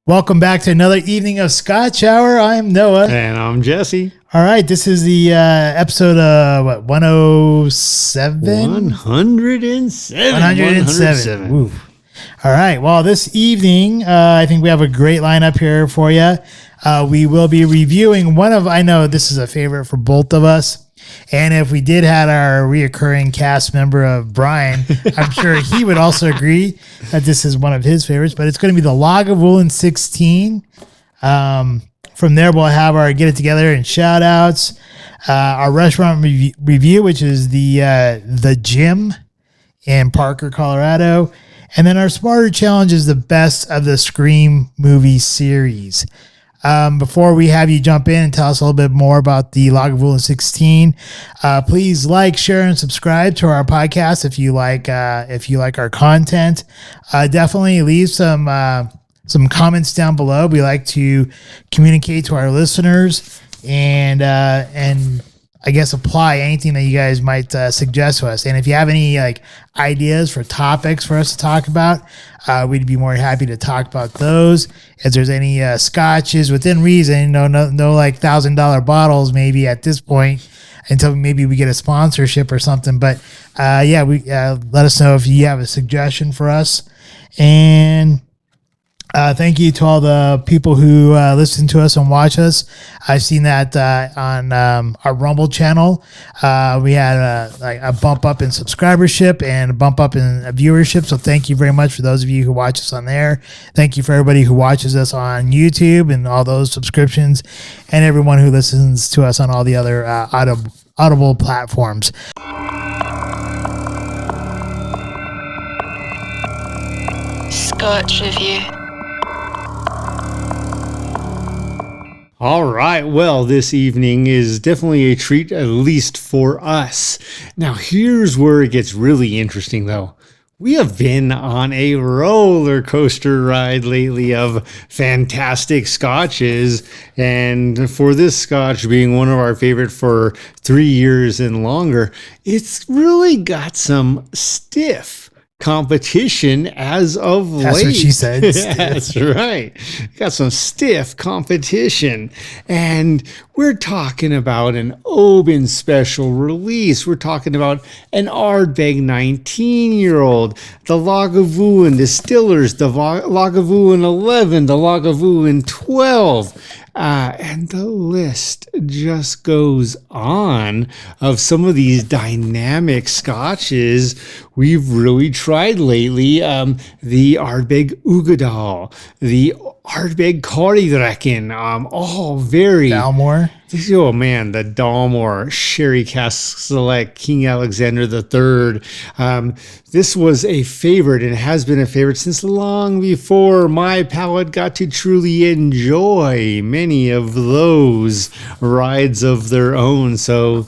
Welcome back to another evening of Scotch Hour. I'm Noah. And I'm Jesse. All right, this is the episode 107? 107. 107. Ooh. All right, well, this evening, I think we have a great lineup here for you. We will be reviewing I know this is a favorite for both of us. And if we did have our reoccurring cast member of Brian, I'm sure he would also agree that this is one of his favorites, but it's going to be the Lagavulin 16. From there, we'll have our Get It Together and shout outs, our restaurant review, which is the Gym in Parker, Colorado. And then our Smarter Challenge is the best of the Scream movie series. Before we have you jump in and tell us a little bit more about the Lagavulin 16, please like, share, and subscribe to our podcast if you like our content. Definitely leave some comments down below. We like to communicate to our listeners and I guess apply anything that you guys might suggest to us. And if you have any ideas for topics for us to talk about, we'd be more happy to talk about those. If there's any scotches within reason, no $1,000 bottles maybe at this point until maybe we get a sponsorship or something. But let us know if you have a suggestion for us. And thank you to all the people who listen to us and watch us. I've seen that on our Rumble channel. We had a bump up in subscribership and a bump up in viewership. So thank you very much for those of you who watch us on there. Thank you for everybody who watches us on YouTube and all those subscriptions, and everyone who listens to us on all the other Audible platforms. Scotch Review. All right. Well, this evening is definitely a treat, at least for us. Now, here's where it gets really interesting, though. We have been on a roller coaster ride lately of fantastic scotches. And for this scotch being one of our favorite for 3 years and longer, it's really got some stiff competition as of late. That's what she said. That's right. Got some stiff competition. And we're talking about an Oban special release. We're talking about an Ardbeg 19-year-old, the Lagavulin Distillers, the Lagavulin 11, the Lagavulin 12. And the list just goes on of some of these dynamic scotches we've really tried lately. The Ardbeg Ugadal, the Ardbeg Korydrekken, all very... Dalmore. Oh man, the Dalmore Sherry Cask Select King Alexander III. This was a favorite and has been a favorite since long before my palate got to truly enjoy many of those rides of their own. So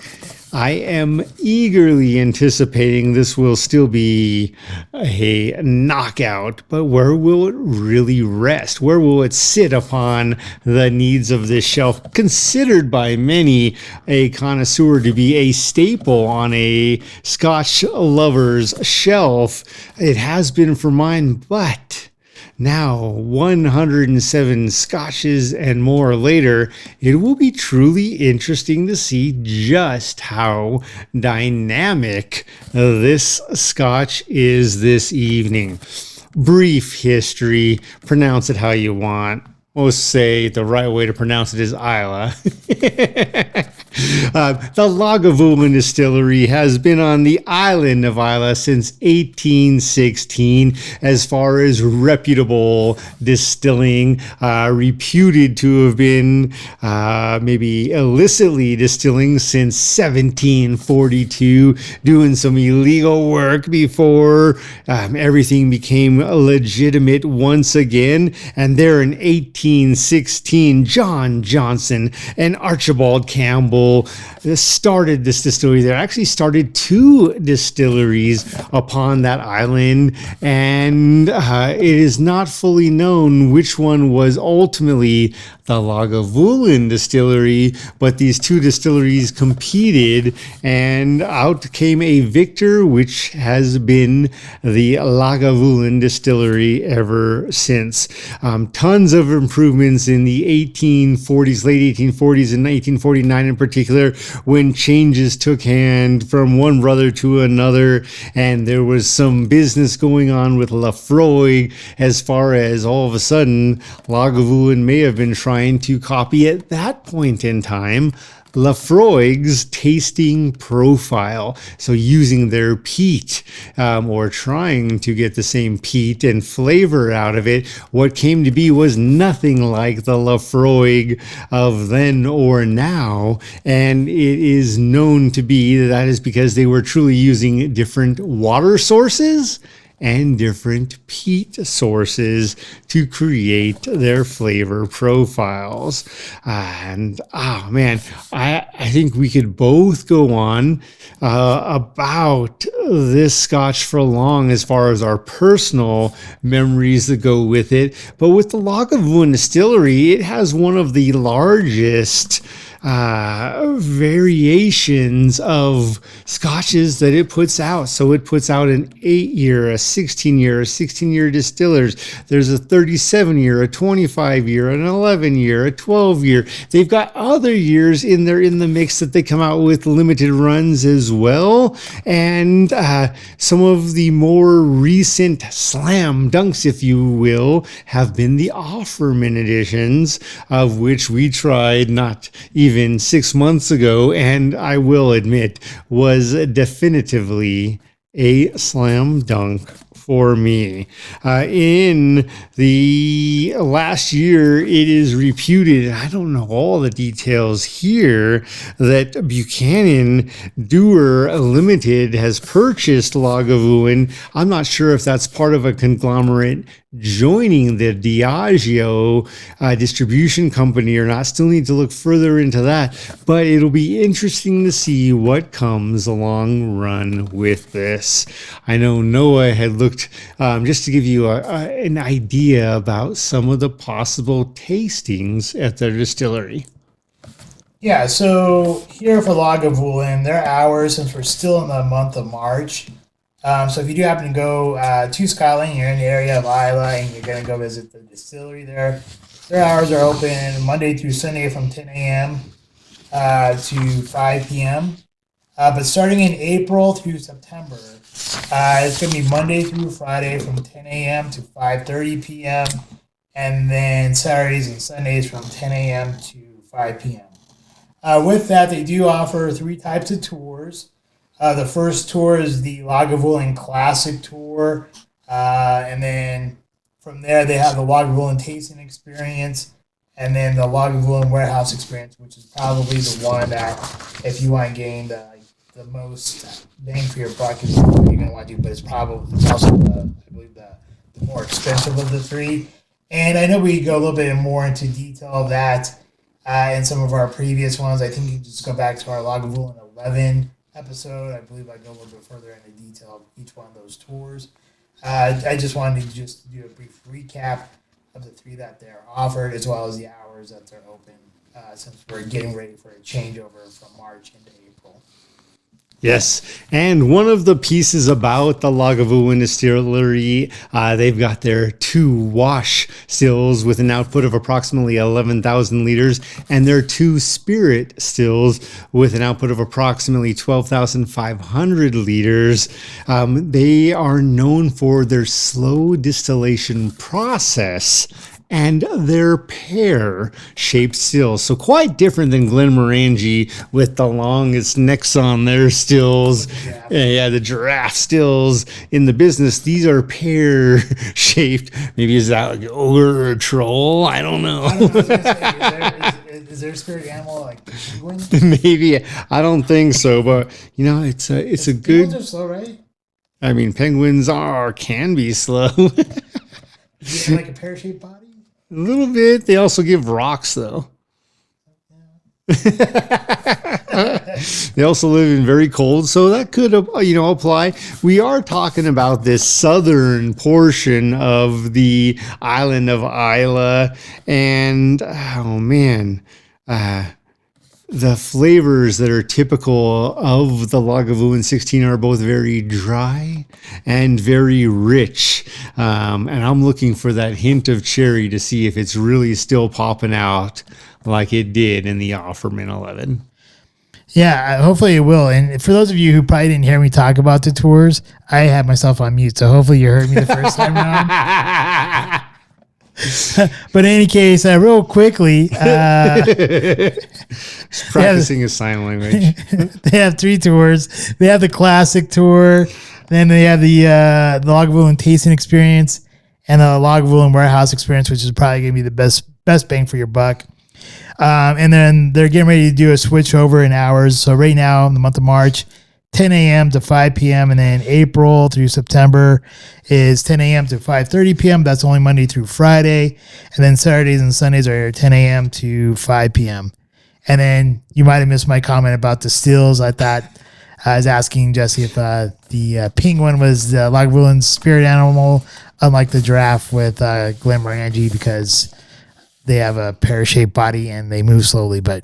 I am eagerly anticipating this will still be a knockout, but where will it really rest? Where will it sit upon the needs of this shelf? Considered by many a connoisseur to be a staple on a Scotch lover's shelf. It has been for mine, but now, 107 scotches and more later, it will be truly interesting to see just how dynamic this scotch is this evening. Brief history, pronounce it how you want. Most say the right way to pronounce it is Isla. The Lagavulin Distillery has been on the island of Isla since 1816 as far as reputable distilling, reputed to have been maybe illicitly distilling since 1742, doing some illegal work before everything became legitimate once again. And there in 1816, John Johnson and Archibald Campbell people started this distillery. They actually started 2 distilleries upon that island, and it is not fully known which one was ultimately the Lagavulin distillery, but these 2 distilleries competed, and out came a victor, which has been the Lagavulin distillery ever since. Tons of improvements in the 1840s, late 1840s, and 1849 in particular, when changes took hand from one brother to another, and there was some business going on with Lafroig, as far as all of a sudden Lagavulin may have been trying to copy at that point in time Lafroig's tasting profile. So using their peat, or trying to get the same peat and flavor out of it, what came to be was nothing like the Lafroig of then or now. And it is known to be that is because they were truly using different water sources and different peat sources to create their flavor profiles. And I think we could both go on about this Scotch for long as far as our personal memories that go with it. But with the Lagavulin distillery, it has one of the largest variations of scotches that it puts out. So it puts out an 8-year, a 16-year, a 16-year distillers. There's a 37-year, a 25-year, an 11-year, a 12-year. They've got other years in there in the mix that they come out with limited runs as well. And some of the more recent slam dunks, if you will, have been the Offerman editions, of which we tried not even 6 months ago, and I will admit was definitively a slam dunk for me. In the last year, it is reputed, I don't know all the details here, that Buchanan Dewar Limited has purchased Lagavulin. I'm not sure if that's part of a conglomerate joining the Diageo distribution company or not. Still need to look further into that, but it'll be interesting to see what comes along run with this. I know Noah had looked, just to give you an idea about some of the possible tastings at their distillery. Yeah, so here for Lagavulin, their hours, since we're still in the month of March, so if you do happen to go to Scotland, you're in the area of Islay, and you're going to go visit the distillery there, their hours are open Monday through Sunday from 10 a.m. To 5 p.m. But starting in April through September, it's going to be Monday through Friday from 10 a.m. to 5:30 p.m. And then Saturdays and Sundays from 10 a.m. to 5 p.m. With that, they do offer 3 types of tours. The first tour is the Lagavulin Classic Tour. And then from there, they have the Lagavulin Tasting Experience. And then the Lagavulin Warehouse Experience, which is probably the one that, if you want to gain the most bang for your buck, is what you're going to want to do. But it's also, I believe, the more expensive of the 3. And I know we go a little bit more into detail of that in some of our previous ones. I think you can just go back to our Lagavulin 11 episode. I believe I go a little bit further into detail of each one of those tours. I just wanted to just do a brief recap of the 3 that they're offered, as well as the hours that they're open, since we're getting ready for a changeover from March into April. Yes, and one of the pieces about the Lagavulin distillery, they've got their 2 wash stills with an output of approximately 11,000 liters, and their 2 spirit stills with an output of approximately 12,500 liters. They are known for their slow distillation process and their pear-shaped stills. So quite different than Glenmorangie with the longest necks on their stills. Yeah, the giraffe stills in the business. These are pear-shaped. Maybe is that like ogre or troll? I don't know. Is there a spirit animal like penguin? Maybe. I don't think so, but you know, it's a good. Penguins are slow, right? I mean, penguins can be slow. Is it like a pear-shaped body? A little bit. They also give rocks, though. Yeah. They also live in very cold, so that could apply. We are talking about this southern portion of the island of Isla, and oh man, the flavors that are typical of the Lagavulin 16 are both very dry and very rich. And I'm looking for that hint of cherry to see if it's really still popping out like it did in the Offerman 11. Yeah, hopefully it will. And for those of you who probably didn't hear me talk about the tours, I had myself on mute, so hopefully you heard me the first time around. But in any case, real quickly, practicing his sign language. They have 3 tours. They have the classic tour, then they have the Lagavulin tasting experience, and the Lagavulin warehouse experience, which is probably going to be the best bang for your buck. And then they're getting ready to do a switch over in hours. So right now, in the month of March, 10 a.m. to 5 p.m. And then April through September is 10 a.m. to 5:30 p.m. That's only Monday through Friday. And then Saturdays and Sundays are 10 a.m. to 5 p.m. And then you might have missed my comment about the stills. I thought I was asking Jesse if the penguin was the Lagavulin's spirit animal, unlike the giraffe with Glenmorangie, because they have a pear-shaped body and they move slowly, but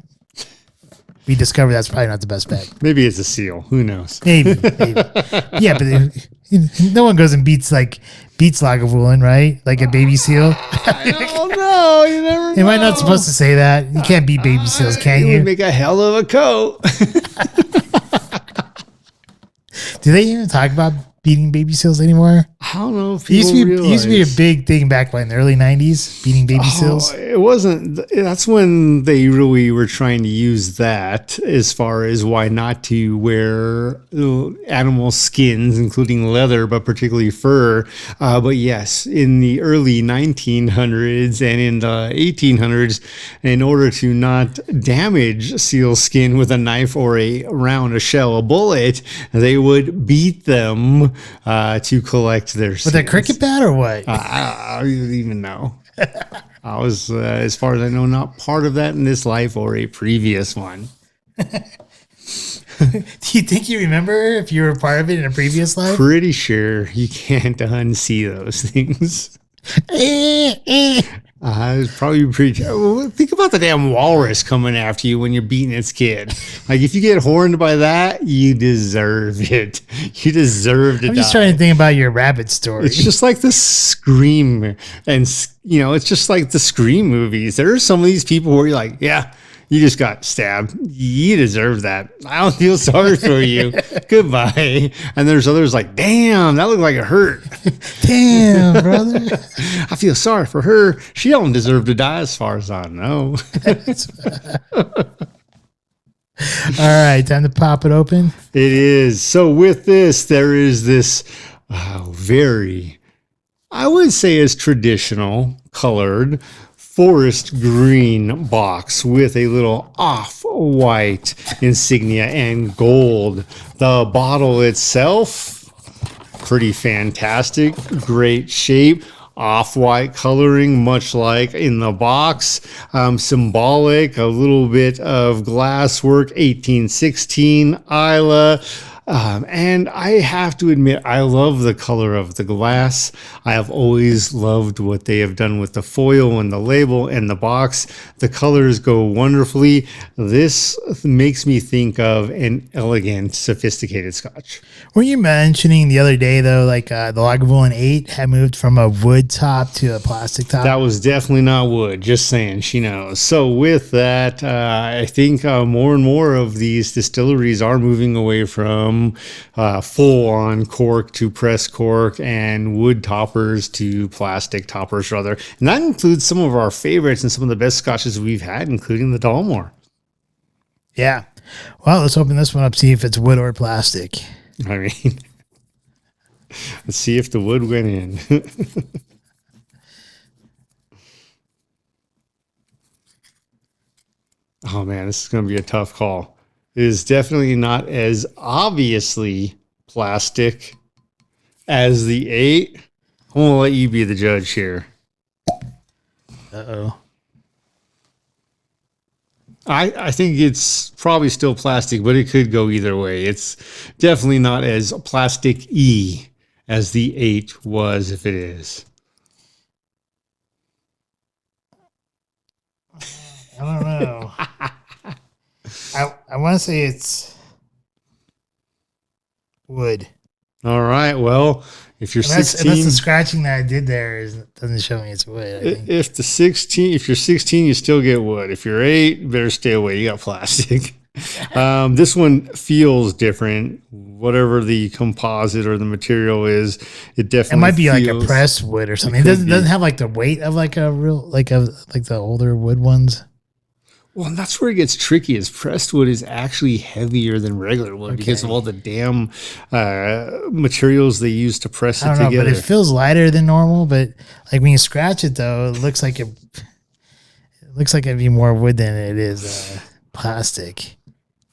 we discovered that's probably not the best bet. Maybe it's a seal. Who knows? Maybe. Yeah, but no one goes and beats Lagavulin, right? Like a baby seal. I don't know. You never know. Am I not supposed to say that? You can't beat baby seals, can It you? would make a hell of a coat. Do they even talk about beating baby seals anymore? I don't know if It used to be a realize. big thing back in the early 90s, beating baby seals. It wasn't. That's when they really were trying to use that as far as why not to wear animal skins, including leather, but particularly fur. But yes, in the early 1900s and in the 1800s, in order to not damage seal skin with a knife or a shell, a bullet, they would beat them to collect their skins. With a cricket bat or what? I don't even know. I was, as far as I know, not part of that in this life or a previous one. Do you think you remember if you were part of it in a previous life? Pretty sure you can't unsee those things. It's probably pretty. Think about the damn walrus coming after you when you're beating its kid. Like, if you get horned by that, you deserve it. You deserve to die. I'm just trying to think about your rabbit story. It's just like the Scream, and it's just like the Scream movies. There are some of these people where you're like, yeah, you just got stabbed. You deserve that. I don't feel sorry for you. Goodbye. And there's others like, damn, that looked like it hurt. Damn, brother. I feel sorry for her. She don't deserve to die, as far as I know. All right, time to pop it open. It is. So with this, there is this very, I would say, as traditional colored forest green box with a little off-white insignia and gold. The bottle itself, pretty fantastic, great shape. Off-white coloring, much like in the box. Symbolic, a little bit of glasswork, 1816 Isla. And I have to admit, I love the color of the glass. I have always loved what they have done with the foil and the label and the box. The colors go wonderfully. This makes me think of an elegant, sophisticated Scotch. Were you mentioning the other day, though, like the Lagavulin 8 had moved from a wood top to a plastic top? That was definitely not wood, just saying, she knows. So with that, I think more and more of these distilleries are moving away from full-on cork to press cork and wood toppers to plastic toppers, rather. And that includes some of our favorites and some of the best scotches we've had, including the Dalmore. Yeah. Well, let's open this one up, see if it's wood or plastic. I mean, let's see if the wood went in. Oh, man, this is going to be a tough call. It is definitely not as obviously plastic as the 8. I'm going to let you be the judge here. Uh-oh. I think it's probably still plastic, but it could go either way. It's definitely not as plastic-y as the 8 was, if it is. I don't know. I want to say it's wood. All right. Well, if you're 16, unless the scratching that I did there doesn't show me it's wood. I think. if you're 16, you still get wood. If you're 8, you better stay away. You got plastic. This one feels different. Whatever the composite or the material is, it definitely. It might be feels, like a pressed wood or something. It doesn't have like the weight of like a real like the older wood ones. Well, and that's where it gets tricky. Is pressed wood is actually heavier than regular wood because of all the damn materials they use to press it together. But it feels lighter than normal. But like when you scratch it, though, it looks like it'd be more wood than it is plastic.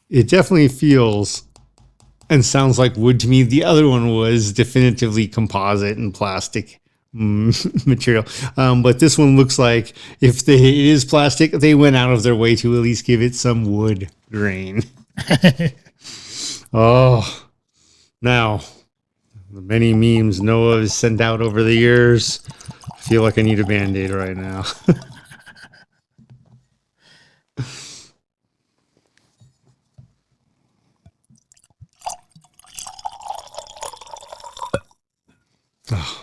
It definitely feels and sounds like wood to me. The other one was definitively composite and plastic material. But this one looks like if it is plastic, they went out of their way to at least give it some wood grain. Oh, now the many memes Noah has sent out over the years. I feel like I need a Band-Aid right now. Oh.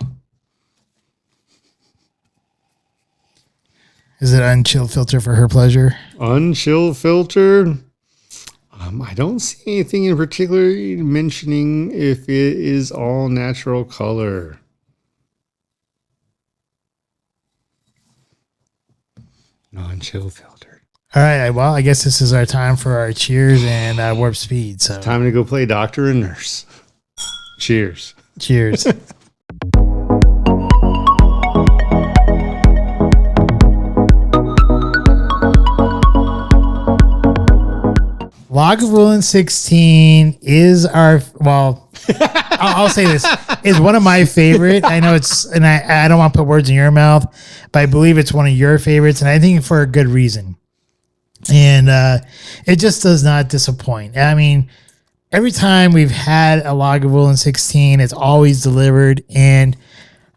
Is it unchilled filter for her pleasure? Unchill filter. I don't see anything in particular mentioning if it is all natural color. Non-chill filter. All right. Well, I guess this is our time for our cheers and warp speed. So Time to go play doctor and nurse. Cheers. Cheers. Lagavulin 16 is I'll say this, is one of my favorite. I know and I don't want to put words in your mouth, but I believe it's one of your favorites, and I think for a good reason. And it just does not disappoint. I mean, every time we've had a Lagavulin 16, it's always delivered, and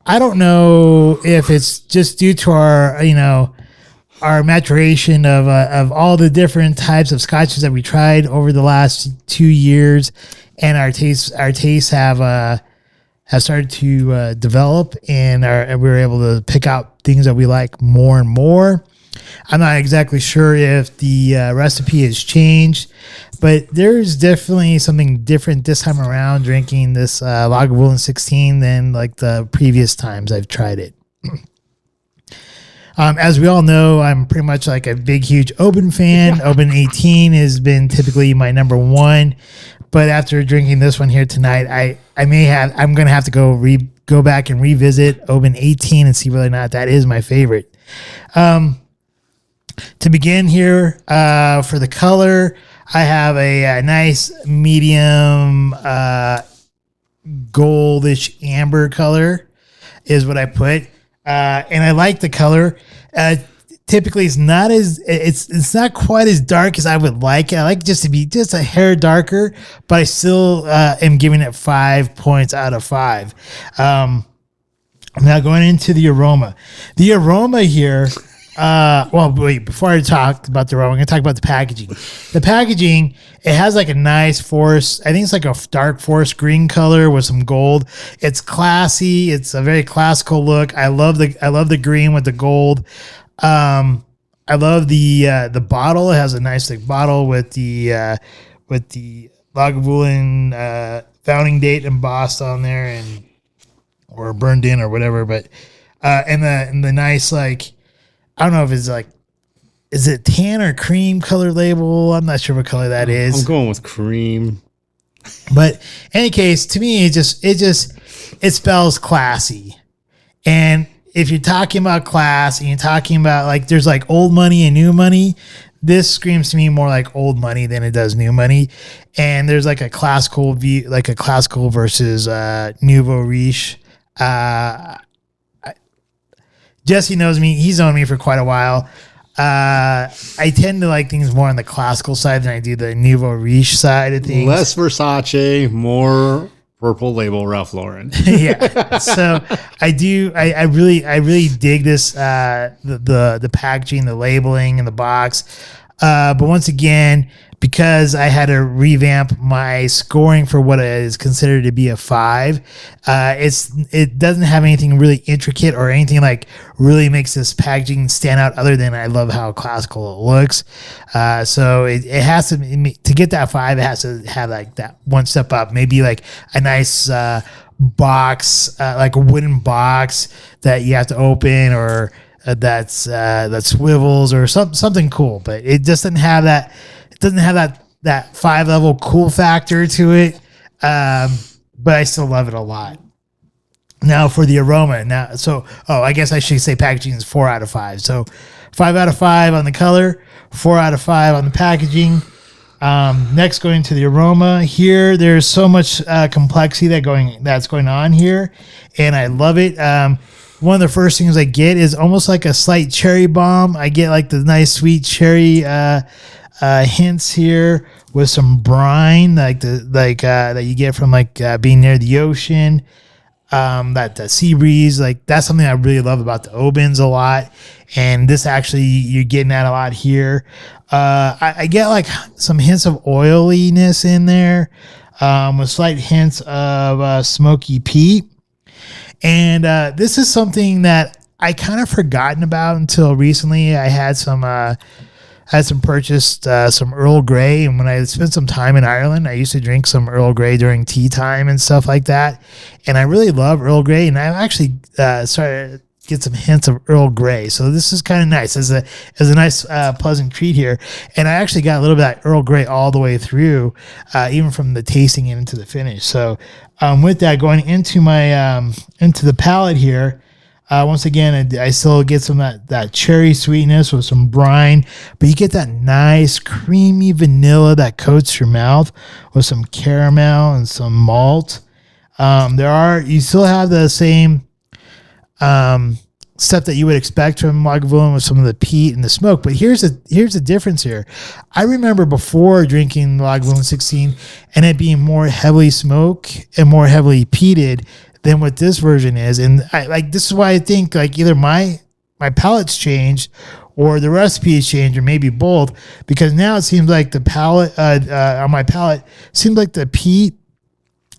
I don't know if it's just due to our maturation of all the different types of scotches that we tried over the last 2 years, and our tastes have started to develop, and we're able to pick out things that we like more and more. I'm not exactly sure if the recipe has changed, but there's definitely something different this time around drinking this Lagavulin 16 than like the previous times I've tried it. As we all know, I'm pretty much like a big, huge Oban fan. Oban 18 has been typically my number one, but after drinking this one here tonight, I'm going to have to go back and revisit Oban 18 and see whether or not that is my favorite. To begin here, for the color, I have a nice medium goldish amber color is what I put. And I like the color. Typically, it's not quite as dark as I would like. I like just to be just a hair darker, but I still am giving it 5 points out of 5. Now going into the aroma. The aroma here. Before I talk about the aroma, I'm going to talk about the packaging. The packaging, it has like a nice forest. I think it's like a dark forest green color with some gold. It's classy. It's a very classical look. I love the green with the gold. I love the bottle. It has a nice like bottle with the Lagavulin founding date embossed on there or burned in or whatever. But and the nice like. I don't know if it's like, is it tan or cream color label? I'm not sure what color that is. I'm going with cream. But in any case, to me, it spells classy. And if you're talking about class and you're talking about like, there's like old money and new money, this screams to me more like old money than it does new money. And there's like a classical view, like a classical versus nouveau riche. Jesse knows me. He's known me for quite a while. I tend to like things more on the classical side than I do the nouveau riche side of things. Less Versace, more purple label Ralph Lauren. Yeah. So I do. I really dig this. The packaging, the labeling, and the box. But once again, because I had to revamp my scoring for what is considered to be a 5, it doesn't have anything really intricate or anything like really makes this packaging stand out other than I love how classical it looks. So it has to get that 5, it has to have like that one step up, maybe like a nice box, like a wooden box that you have to open, or that swivels, or something cool. But it just doesn't have that. It doesn't have that 5 level cool factor to it, but I still love it a lot. Now for the aroma, I guess I should say packaging is 4 out of 5. So 5 out of 5 on the color, 4 out of 5 on the packaging. Next, going to the aroma here, there's so much complexity that's going on here, and I love it. One of the first things I get is almost like a slight cherry bomb. I get like the nice sweet cherry hints here with some brine, that you get from being near the ocean. That the sea breeze, like that's something I really love about the Obens a lot, and this actually you're getting that a lot here. I get like some hints of oiliness in there, with slight hints of smoky peat. And this is something that I kind of forgotten about until recently. I had purchased some Earl Grey, and when I spent some time in Ireland, I used to drink some Earl Grey during tea time and stuff like that. And I really love Earl Grey, and I actually started to get some hints of Earl Grey. So this is kind of nice as a nice pleasant treat here. And I actually got a little bit of that Earl Grey all the way through, even from the tasting and into the finish. So with that, going into my into the palate here. Once again, I still get some of that cherry sweetness with some brine, but you get that nice creamy vanilla that coats your mouth with some caramel and some malt. You still have the same stuff that you would expect from Lagavulin with some of the peat and the smoke, but here's the difference here. I remember before drinking Lagavulin 16 and it being more heavily smoked and more heavily peated than what this version is. And this is why I think like either my palate's changed or the recipe has changed, or maybe both, because now it seems like the palate on my palate seems like the peat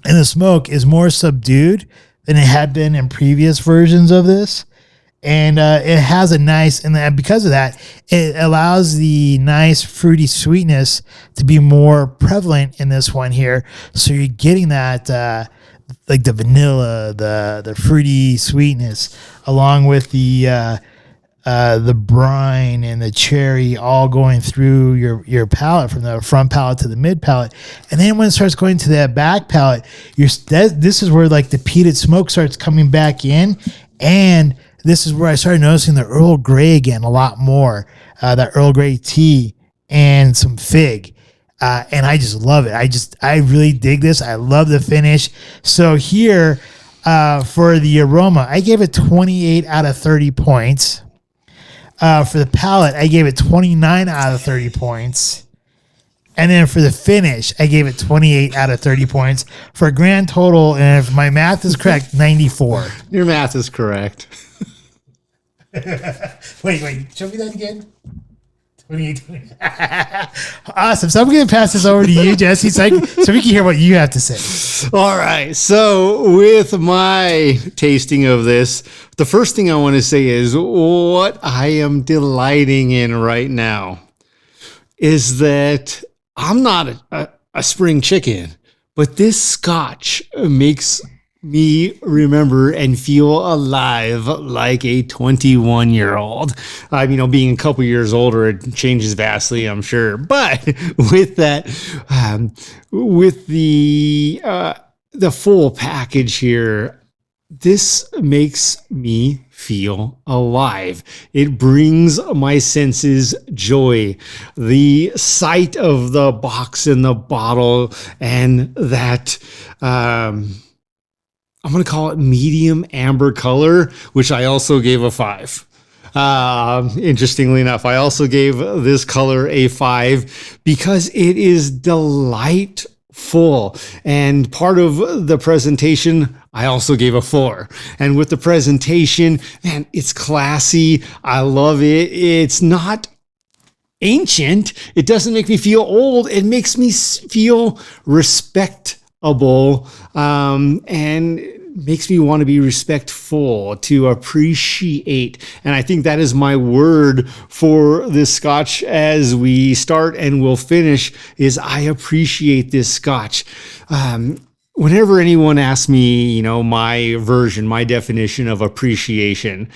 and the smoke is more subdued than it had been in previous versions of this. And it has a nice, and because of that, it allows the nice fruity sweetness to be more prevalent in this one here. So you're getting that like the vanilla, the fruity sweetness, along with the brine and the cherry, all going through your palate from the front palate to the mid palate. And then when it starts going to that back palate, this is where like the peated smoke starts coming back in, and this is where I started noticing the Earl Grey again a lot more, that Earl Grey tea and some fig. And I just love it. I really dig this. I love the finish. So here, for the aroma, I gave it 28 out of 30 points. For the palate, I gave it 29 out of 30 points. And then for the finish, I gave it 28 out of 30 points for a grand total. And if my math is correct, 94. Your math is correct. Wait, show me that again. 28. Awesome. So I'm going to pass this over to you, Jesse, so we can hear what you have to say. All right. So with my tasting of this, the first thing I want to say is what I am delighting in right now is that I'm not a spring chicken, but this Scotch makes me remember and feel alive like a 21-year-old. Being a couple years older, it changes vastly, I'm sure. But with that, with the full package here, this makes me feel alive. It brings my senses joy. The sight of the box and the bottle and that, I'm going to call it medium amber color, which I also gave a 5. Interestingly enough, I also gave this color a 5 because it is delightful. And part of the presentation, I also gave a 4. And with the presentation, man, it's classy. I love it. It's not ancient. It doesn't make me feel old. It makes me feel respectable, and makes me want to be respectful, to appreciate. And I think that is my word for this Scotch as we start and we'll finish, is I appreciate this Scotch. Whenever anyone asks me, my version, my definition of appreciation,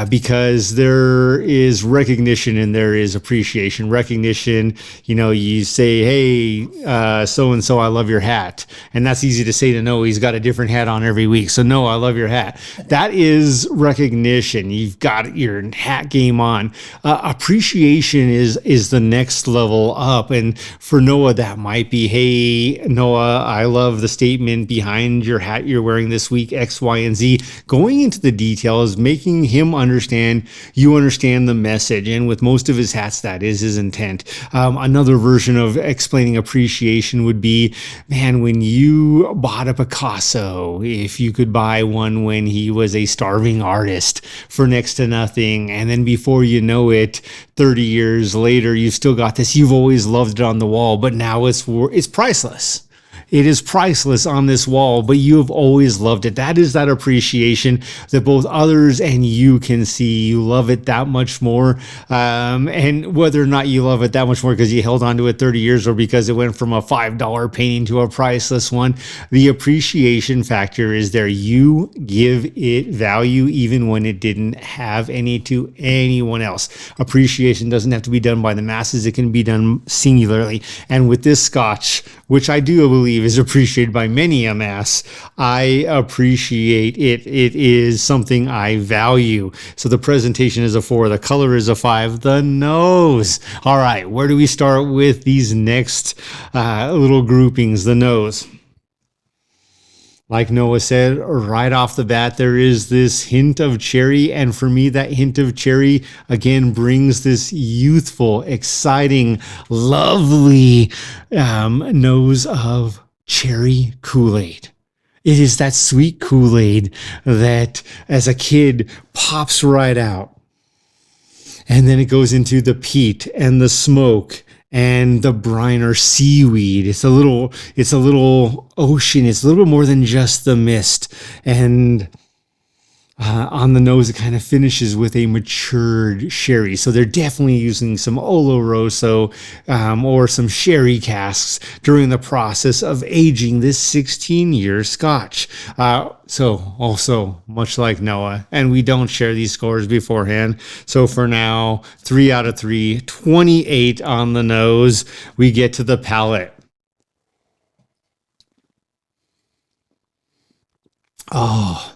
because there is recognition and there is appreciation. Recognition, you say, hey, so-and-so, I love your hat. And that's easy to say to Noah. He's got a different hat on every week. So Noah, I love your hat. That is recognition. You've got your hat game on. Appreciation is the next level up. And for Noah, that might be, hey, Noah, I love the statement behind your hat you're wearing this week, X, Y, and Z. Going into the details, making him understand you understand the message. And with most of his hats, that is his intent. Another version of explaining appreciation would be, man, when you bought a Picasso, if you could buy one when he was a starving artist for next to nothing, and then before you know it, 30 years later, you've still got this, you've always loved it on the wall, but now it's priceless. It is priceless on this wall, but you have always loved it. That is that appreciation that both others and you can see. You love it that much more. And whether or not you love it that much more because you held on to it 30 years or because it went from a $5 painting to a priceless one, the appreciation factor is there. You give it value even when it didn't have any to anyone else. Appreciation doesn't have to be done by the masses. It can be done singularly. And with this Scotch, which I do believe is appreciated by many a mass, I appreciate it. It is something I value. So the presentation is a 4, the color is a 5, the nose. All right, where do we start with these next little groupings? The nose. Like Noah said, right off the bat, there is this hint of cherry. And for me, that hint of cherry, again, brings this youthful, exciting, lovely nose of cherry Kool-Aid. It is that sweet Kool-Aid that, as a kid, pops right out. And then it goes into the peat and the smoke and the brine or seaweed. It's a little ocean. It's a little more than just the mist. And on the nose, it kind of finishes with a matured sherry. So they're definitely using some Oloroso or some sherry casks during the process of aging this 16-year Scotch. So also much like Noah, and we don't share these scores beforehand. So for now, 3 out of 3, 28 on the nose. We get to the palate. Oh,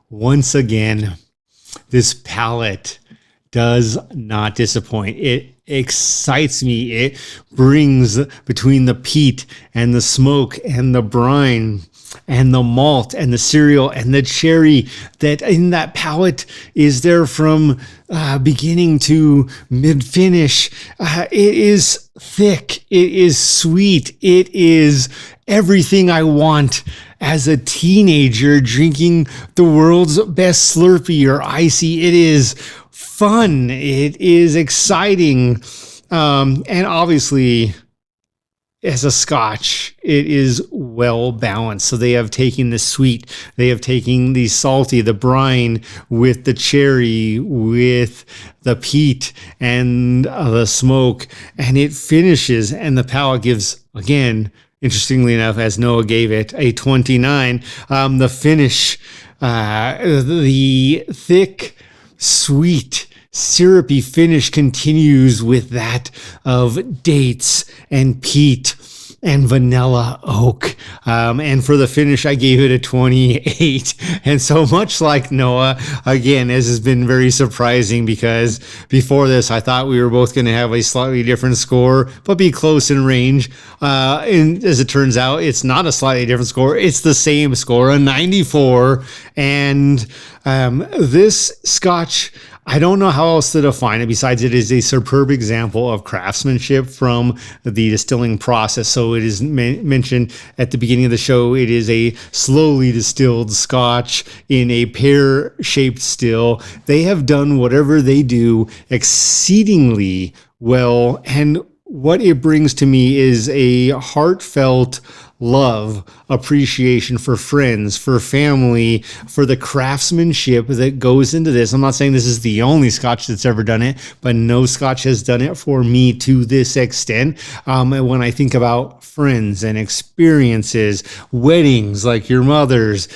once again, this palate does not disappoint. It excites me. It brings between the peat and the smoke and the brine and the malt and the cereal and the cherry that in that palate is there from beginning to mid-finish. It is thick. It is sweet. It is everything I want as a teenager drinking the world's best Slurpee or Icy. It is fun. It is exciting. And obviously, as a Scotch, it is well balanced. So they have taken the sweet, they have taken the salty, the brine with the cherry, with the peat and the smoke, and it finishes. And the palate gives, again, interestingly enough, as Noah gave it, a 29. The finish, the thick, sweet, syrupy finish continues with that of dates and peat and vanilla oak. And for the finish, I gave it a 28. And so much like Noah, again, this has been very surprising because before this, I thought we were both going to have a slightly different score, but be close in range. And as it turns out, it's not a slightly different score. It's the same score, a 94. And this Scotch, I don't know how else to define it besides it is a superb example of craftsmanship from the distilling process. So it is mentioned at the beginning of the show, it is a slowly distilled Scotch in a pear-shaped still. They have done whatever they do exceedingly well, and what it brings to me is a heartfelt love, appreciation for friends, for family, for the craftsmanship that goes into this. I'm not saying this is the only Scotch that's ever done it, but no Scotch has done it for me to this extent. And when I think about friends and experiences, weddings like your mother's,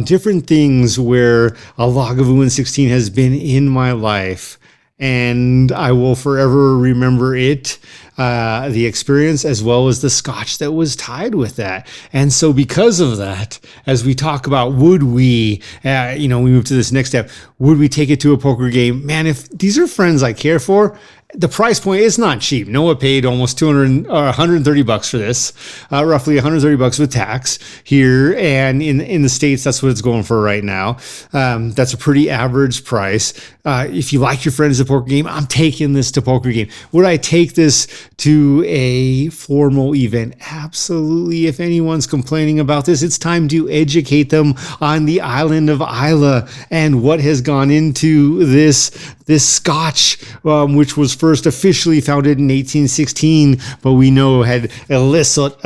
different things where a Lagavulin 16 has been in my life, and I will forever remember it, the experience, as well as the Scotch that was tied with that. And so because of that, as we talk about, would we, we move to this next step, would we take it to a poker game? Man, if these are friends I care for, the price point is not cheap. Noah paid almost $130 for this, roughly $130 with tax here. And in the States, that's what it's going for right now. That's a pretty average price. If you like your friends at poker game, I'm taking this to poker game. Would I take this to a formal event? Absolutely. If anyone's complaining about this, it's time to educate them on the island of Islay and what has gone into this Scotch, which was first officially founded in 1816, but we know had illegal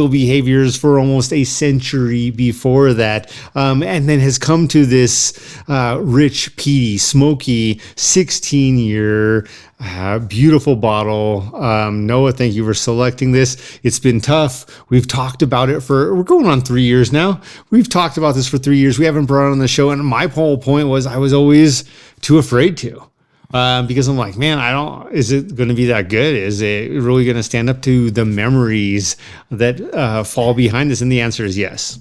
behaviors for almost a century before that, and then has come to this rich, peaty, smoky 16-year beautiful bottle. Noah, thank you for selecting this. It's been tough. We've talked about it we're going on 3 years now. We've talked about this for 3 years. We haven't brought it on the show. And my whole point was I was always too afraid to, because I'm like, man, is it going to be that good? Is it really going to stand up to the memories that fall behind this? And the answer is yes.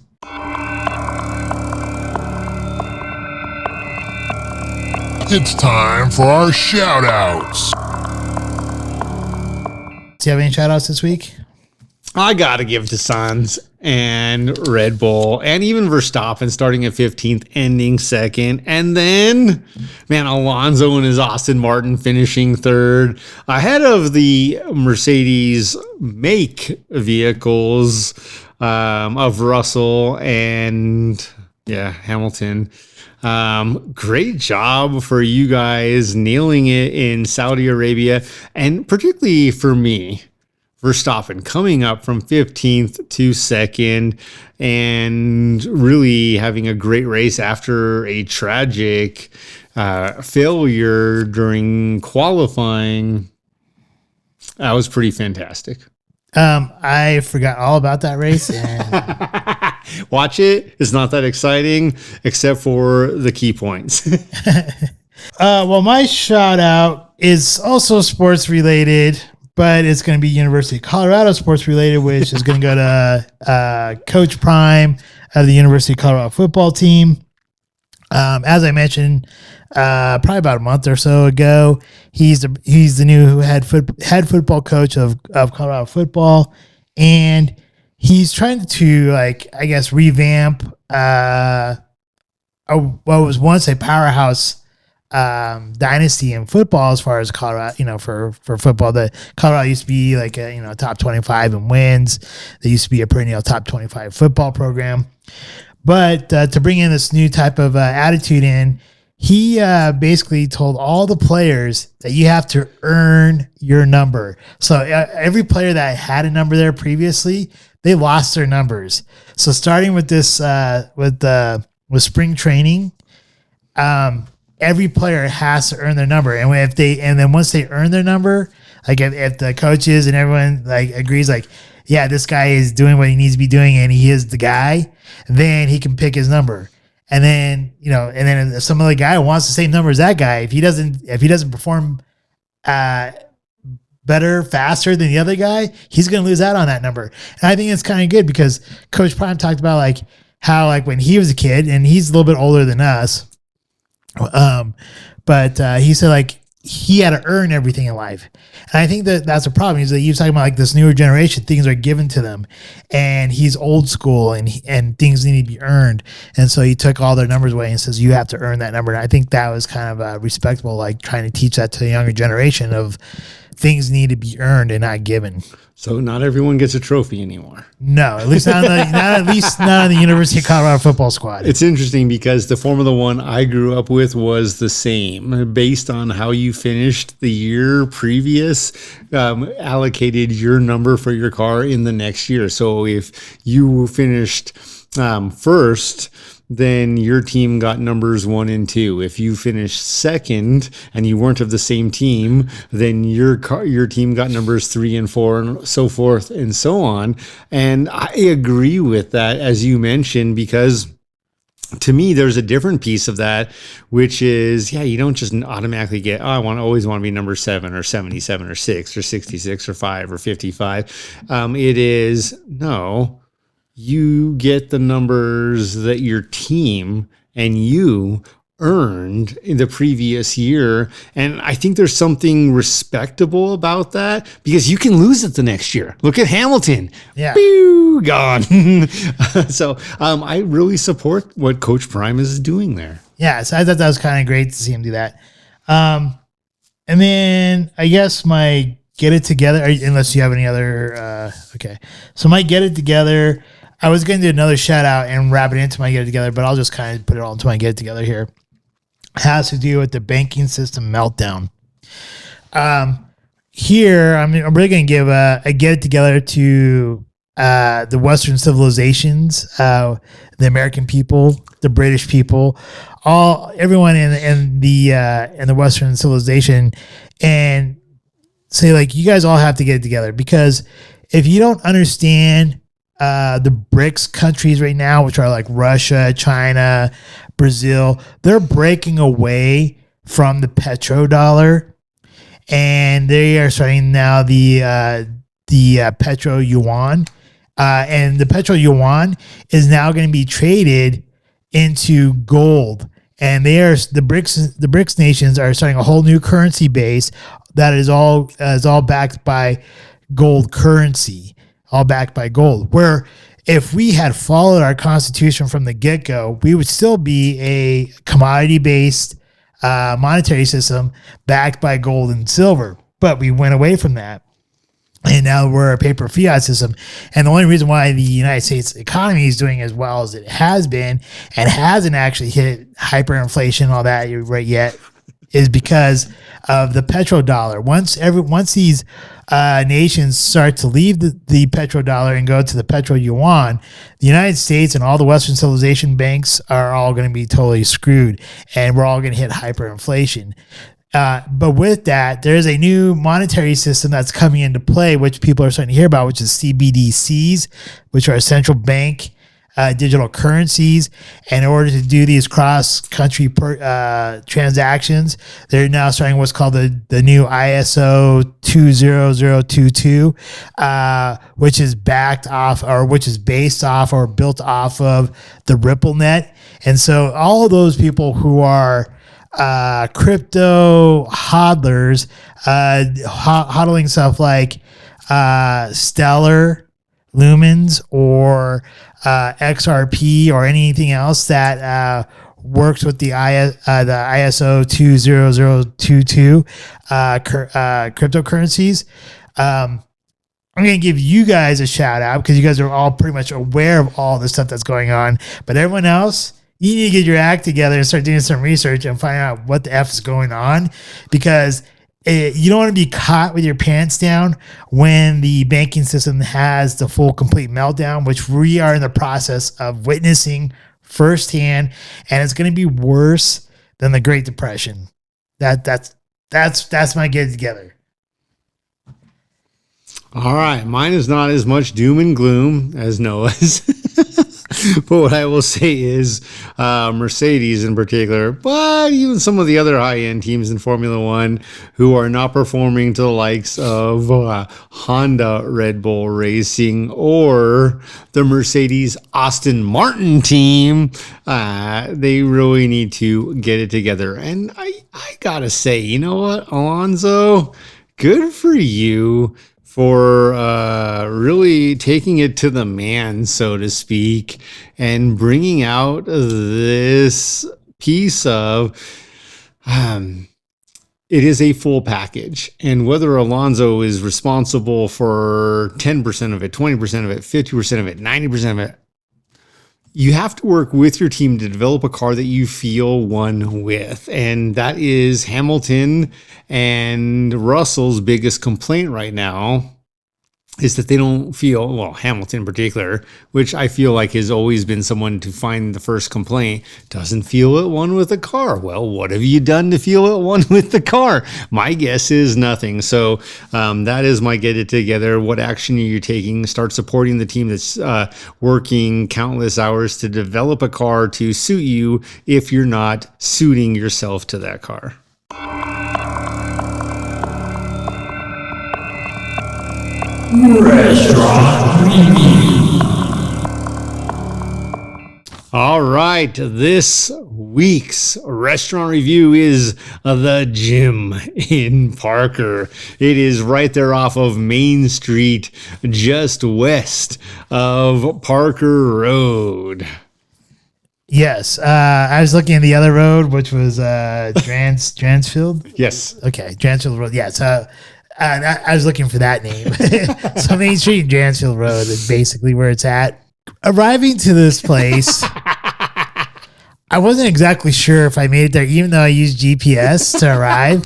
It's time for our shout-outs. Do you have any shout-outs this week? I got to give to Suns and Red Bull and even Verstappen starting at 15th, ending second. And then, man, Alonso and his Aston Martin finishing third ahead of the Mercedes make vehicles of Russell and Hamilton. Great job for you guys nailing it in Saudi Arabia, and particularly for me, Verstappen coming up from 15th to second and really having a great race after a tragic failure during qualifying. That was pretty fantastic. I forgot all about that race. And watch it. It's not that exciting except for the key points. Well, my shout out is also sports related, but it's going to be University of Colorado sports related, which is going to go to Coach Prime of the University of Colorado football team. As I mentioned, probably about a month or so ago, he's the new head football coach of Colorado football, and he's trying to, revamp what was once a powerhouse dynasty in football as far as Colorado, for football. The Colorado used to be like a top 25 in wins. They used to be a perennial top 25 football program. But to bring in this new type of attitude in, he basically told all the players that you have to earn your number. So every player that had a number there previously, they lost their numbers. So starting with this, with spring training, every player has to earn their number. And then once they earn their number, like if the coaches and everyone agrees, this guy is doing what he needs to be doing and he is the guy, then he can pick his number. And then, if some other guy wants the same number as that guy, if he doesn't perform better, faster than the other guy, he's going to lose out on that number. And I think it's kind of good because Coach Prime talked about how when he was a kid, and he's a little bit older than us, but he said he had to earn everything in life. And I think that's a problem. Is that you're talking about like this newer generation, things are given to them, and he's old school, and things need to be earned. And so he took all their numbers away and says you have to earn that number. And I think that was kind of respectable, like trying to teach that to the younger generation of things need to be earned and not given. So not everyone gets a trophy anymore. No, at least not on the University of Colorado football squad. It's interesting because the Formula One I grew up with was the same. Based on how you finished the year previous, allocated your number for your car in the next year. So if you finished first, then your team got numbers 1 and 2. If you finished second and you weren't of the same team, then your team got numbers 3 and 4 and so forth and so on. And I agree with that, as you mentioned, because to me, there's a different piece of that, which is, you don't just automatically get, I always want to be number 7 or 77 or 6 or 66 or 5 or 55. It is, no, you get the numbers that your team and you earned in the previous year. And I think there's something respectable about that because you can lose it the next year. Look at Hamilton. Yeah. Pew, gone. So I really support what Coach Prime is doing there. Yeah. So I thought that was kind of great to see him do that. And then I guess my get it together, unless you have any other, okay. So my get it together, I was going to do another shout out and wrap it into my get it together, but I'll just kind of put it all into my get it together here. It has to do with the banking system meltdown. Here, I'm really going to give a get it together to the Western civilizations, the American people, the British people, everyone in the Western civilization, and say like, you guys all have to get it together, because if you don't understand the BRICS countries right now, which are like Russia, China, Brazil, they're breaking away from the petrodollar, and they are starting now the petro yuan, and the petro yuan is now going to be traded into gold, and the BRICS nations are starting a whole new currency base that is all backed by gold currency. All backed by gold, where if we had followed our constitution from the get-go, we would still be a commodity-based monetary system backed by gold and silver. But we went away from that, and now we're a paper fiat system. And the only reason why the United States economy is doing as well as it has been and hasn't actually hit hyperinflation and all that right yet is because of the petrodollar. Once these nations start to leave the petrodollar and go to the petro yuan, the United States and all the Western civilization banks are all going to be totally screwed, and we're all going to hit hyperinflation. But with that, there's a new monetary system that's coming into play, which people are starting to hear about, which is CBDCs, which are central bank digital currencies. And in order to do these cross-country transactions, they're now starting what's called the new ISO 20022, which is based off or built off of the Ripple net. And so all of those people who are crypto hodlers, hodling stuff like Stellar, Lumens, or XRP, or anything else that works with the ISO 20022 cryptocurrencies. I'm going to give you guys a shout out because you guys are all pretty much aware of all the stuff that's going on. But everyone else, you need to get your act together and start doing some research and find out what the F is going on, because you don't want to be caught with your pants down when the banking system has the full complete meltdown, which we are in the process of witnessing firsthand, and it's going to be worse than the Great Depression. That's my get together. All right, mine is not as much doom and gloom as Noah's. But what I will say is Mercedes in particular, but even some of the other high-end teams in Formula One who are not performing to the likes of Honda Red Bull Racing or the Mercedes Aston Martin team, they really need to get it together. And I gotta say, you know what, Alonso, good for you for really taking it to the man, so to speak, and bringing out this piece of it is a full package. And whether Alonso is responsible for 10% of it, 20% of it, 50% of it, 90% of it, you have to work with your team to develop a car that you feel one with. And that is Hamilton and Russell's biggest complaint right now is that they don't feel, well, Hamilton in particular, which I feel like has always been someone to find the first complaint, doesn't feel at one with the car. Well, what have you done to feel at one with the car? My guess is nothing. So that is my get it together. What action are you taking? Start supporting the team that's working countless hours to develop a car to suit you if you're not suiting yourself to that car. Restaurant Review. All right, this week's restaurant review is the Gym in Parker. It is right there off of Main Street, just west of Parker Road. Yes, I was looking at the other road, which was Dransfield. Yes. Okay, Dransfield Road. Yeah, so I was looking for that name. So Main Street and Dransfield Road is basically where it's at. Arriving to this place, I wasn't exactly sure if I made it there, even though I used GPS to arrive.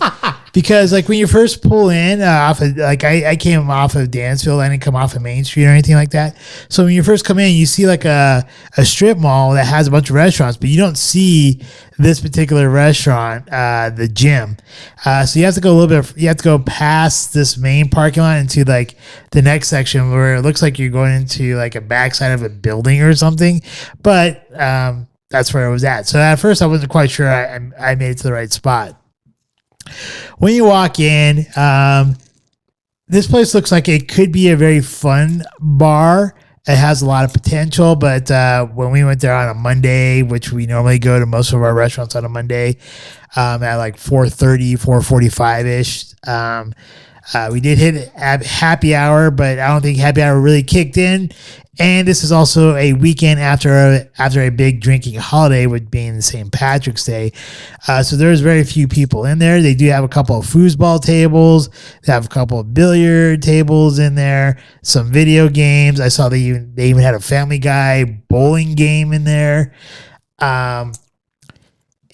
Because like when you first pull in off of, like I came off of Dansville, I didn't come off of Main Street or anything like that. So when you first come in, you see like a strip mall that has a bunch of restaurants, but you don't see this particular restaurant, the Gym. So you have to go a little bit, you have to go past this main parking lot into like the next section where it looks like you're going into like a backside of a building or something. But that's where I was at. So at first I wasn't quite sure I made it to the right spot. When you walk in, this place looks like it could be a very fun bar. It has a lot of potential, but when we went there on a Monday, which we normally go to most of our restaurants on a Monday, at like 4:30, 4:45-ish, we did hit happy hour, but I don't think happy hour really kicked in. And this is also a weekend after a big drinking holiday, with being St. Patrick's Day. So there's very few people in there. They do have a couple of foosball tables. They have a couple of billiard tables in there, some video games. I saw they even had a Family Guy bowling game in there. And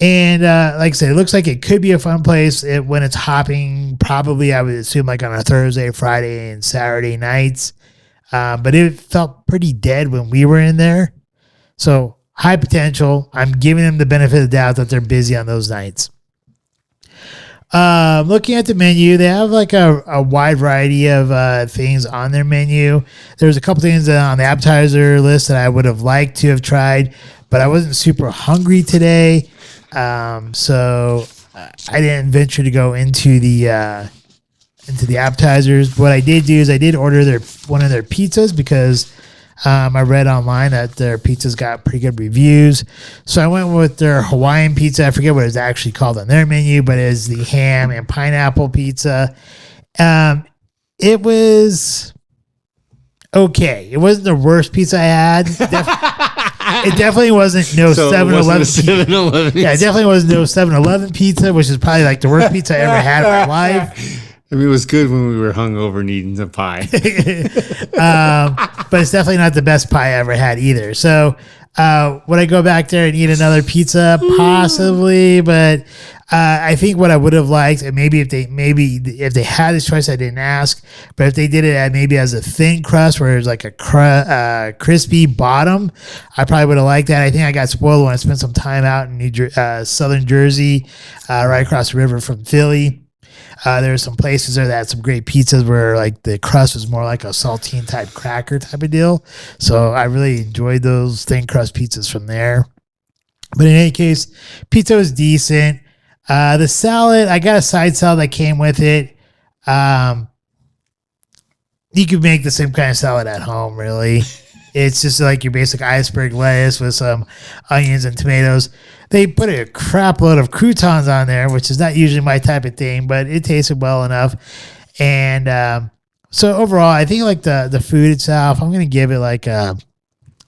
like I said, it looks like it could be a fun place when it's hopping, probably I would assume like on a Thursday, Friday, and Saturday nights. But it felt pretty dead when we were in there. So high potential. I'm giving them the benefit of the doubt that they're busy on those nights. Looking at the menu, they have like a wide variety of things on their menu. There's a couple things on the appetizer list that I would have liked to have tried, but I wasn't super hungry today. So I didn't venture to go into the appetizers. What I did do is I did order one of their pizzas because I read online that their pizzas got pretty good reviews. So I went with their Hawaiian pizza. I forget what it's actually called on their menu, but it's the ham and pineapple pizza. It was okay. It wasn't the worst pizza I had. It definitely wasn't no 7-Eleven. Yeah, it definitely wasn't no 7-Eleven pizza, which is probably like the worst pizza I ever had in my life. I mean, it was good when we were hungover and eating some pie. But it's definitely not the best pie I ever had either. So would I go back there and eat another pizza? Possibly, but I think what I would have liked, and maybe if they had this choice, I didn't ask, but if they did it maybe as a thin crust where it was like a crispy bottom, I probably would have liked that. I think I got spoiled when I spent some time out in southern Jersey, right across the river from Philly. There's some places there that had some great pizzas where like the crust was more like a saltine type cracker type of deal. So I really enjoyed those thin crust pizzas from there. But in any case, pizza was decent. The salad, I got a side salad that came with it. You could make the same kind of salad at home, really. It's just like your basic iceberg lettuce with some onions and tomatoes. They put a crap load of croutons on there, which is not usually my type of thing, but it tasted well enough. And so overall, I think like the food itself, I'm going to give it like it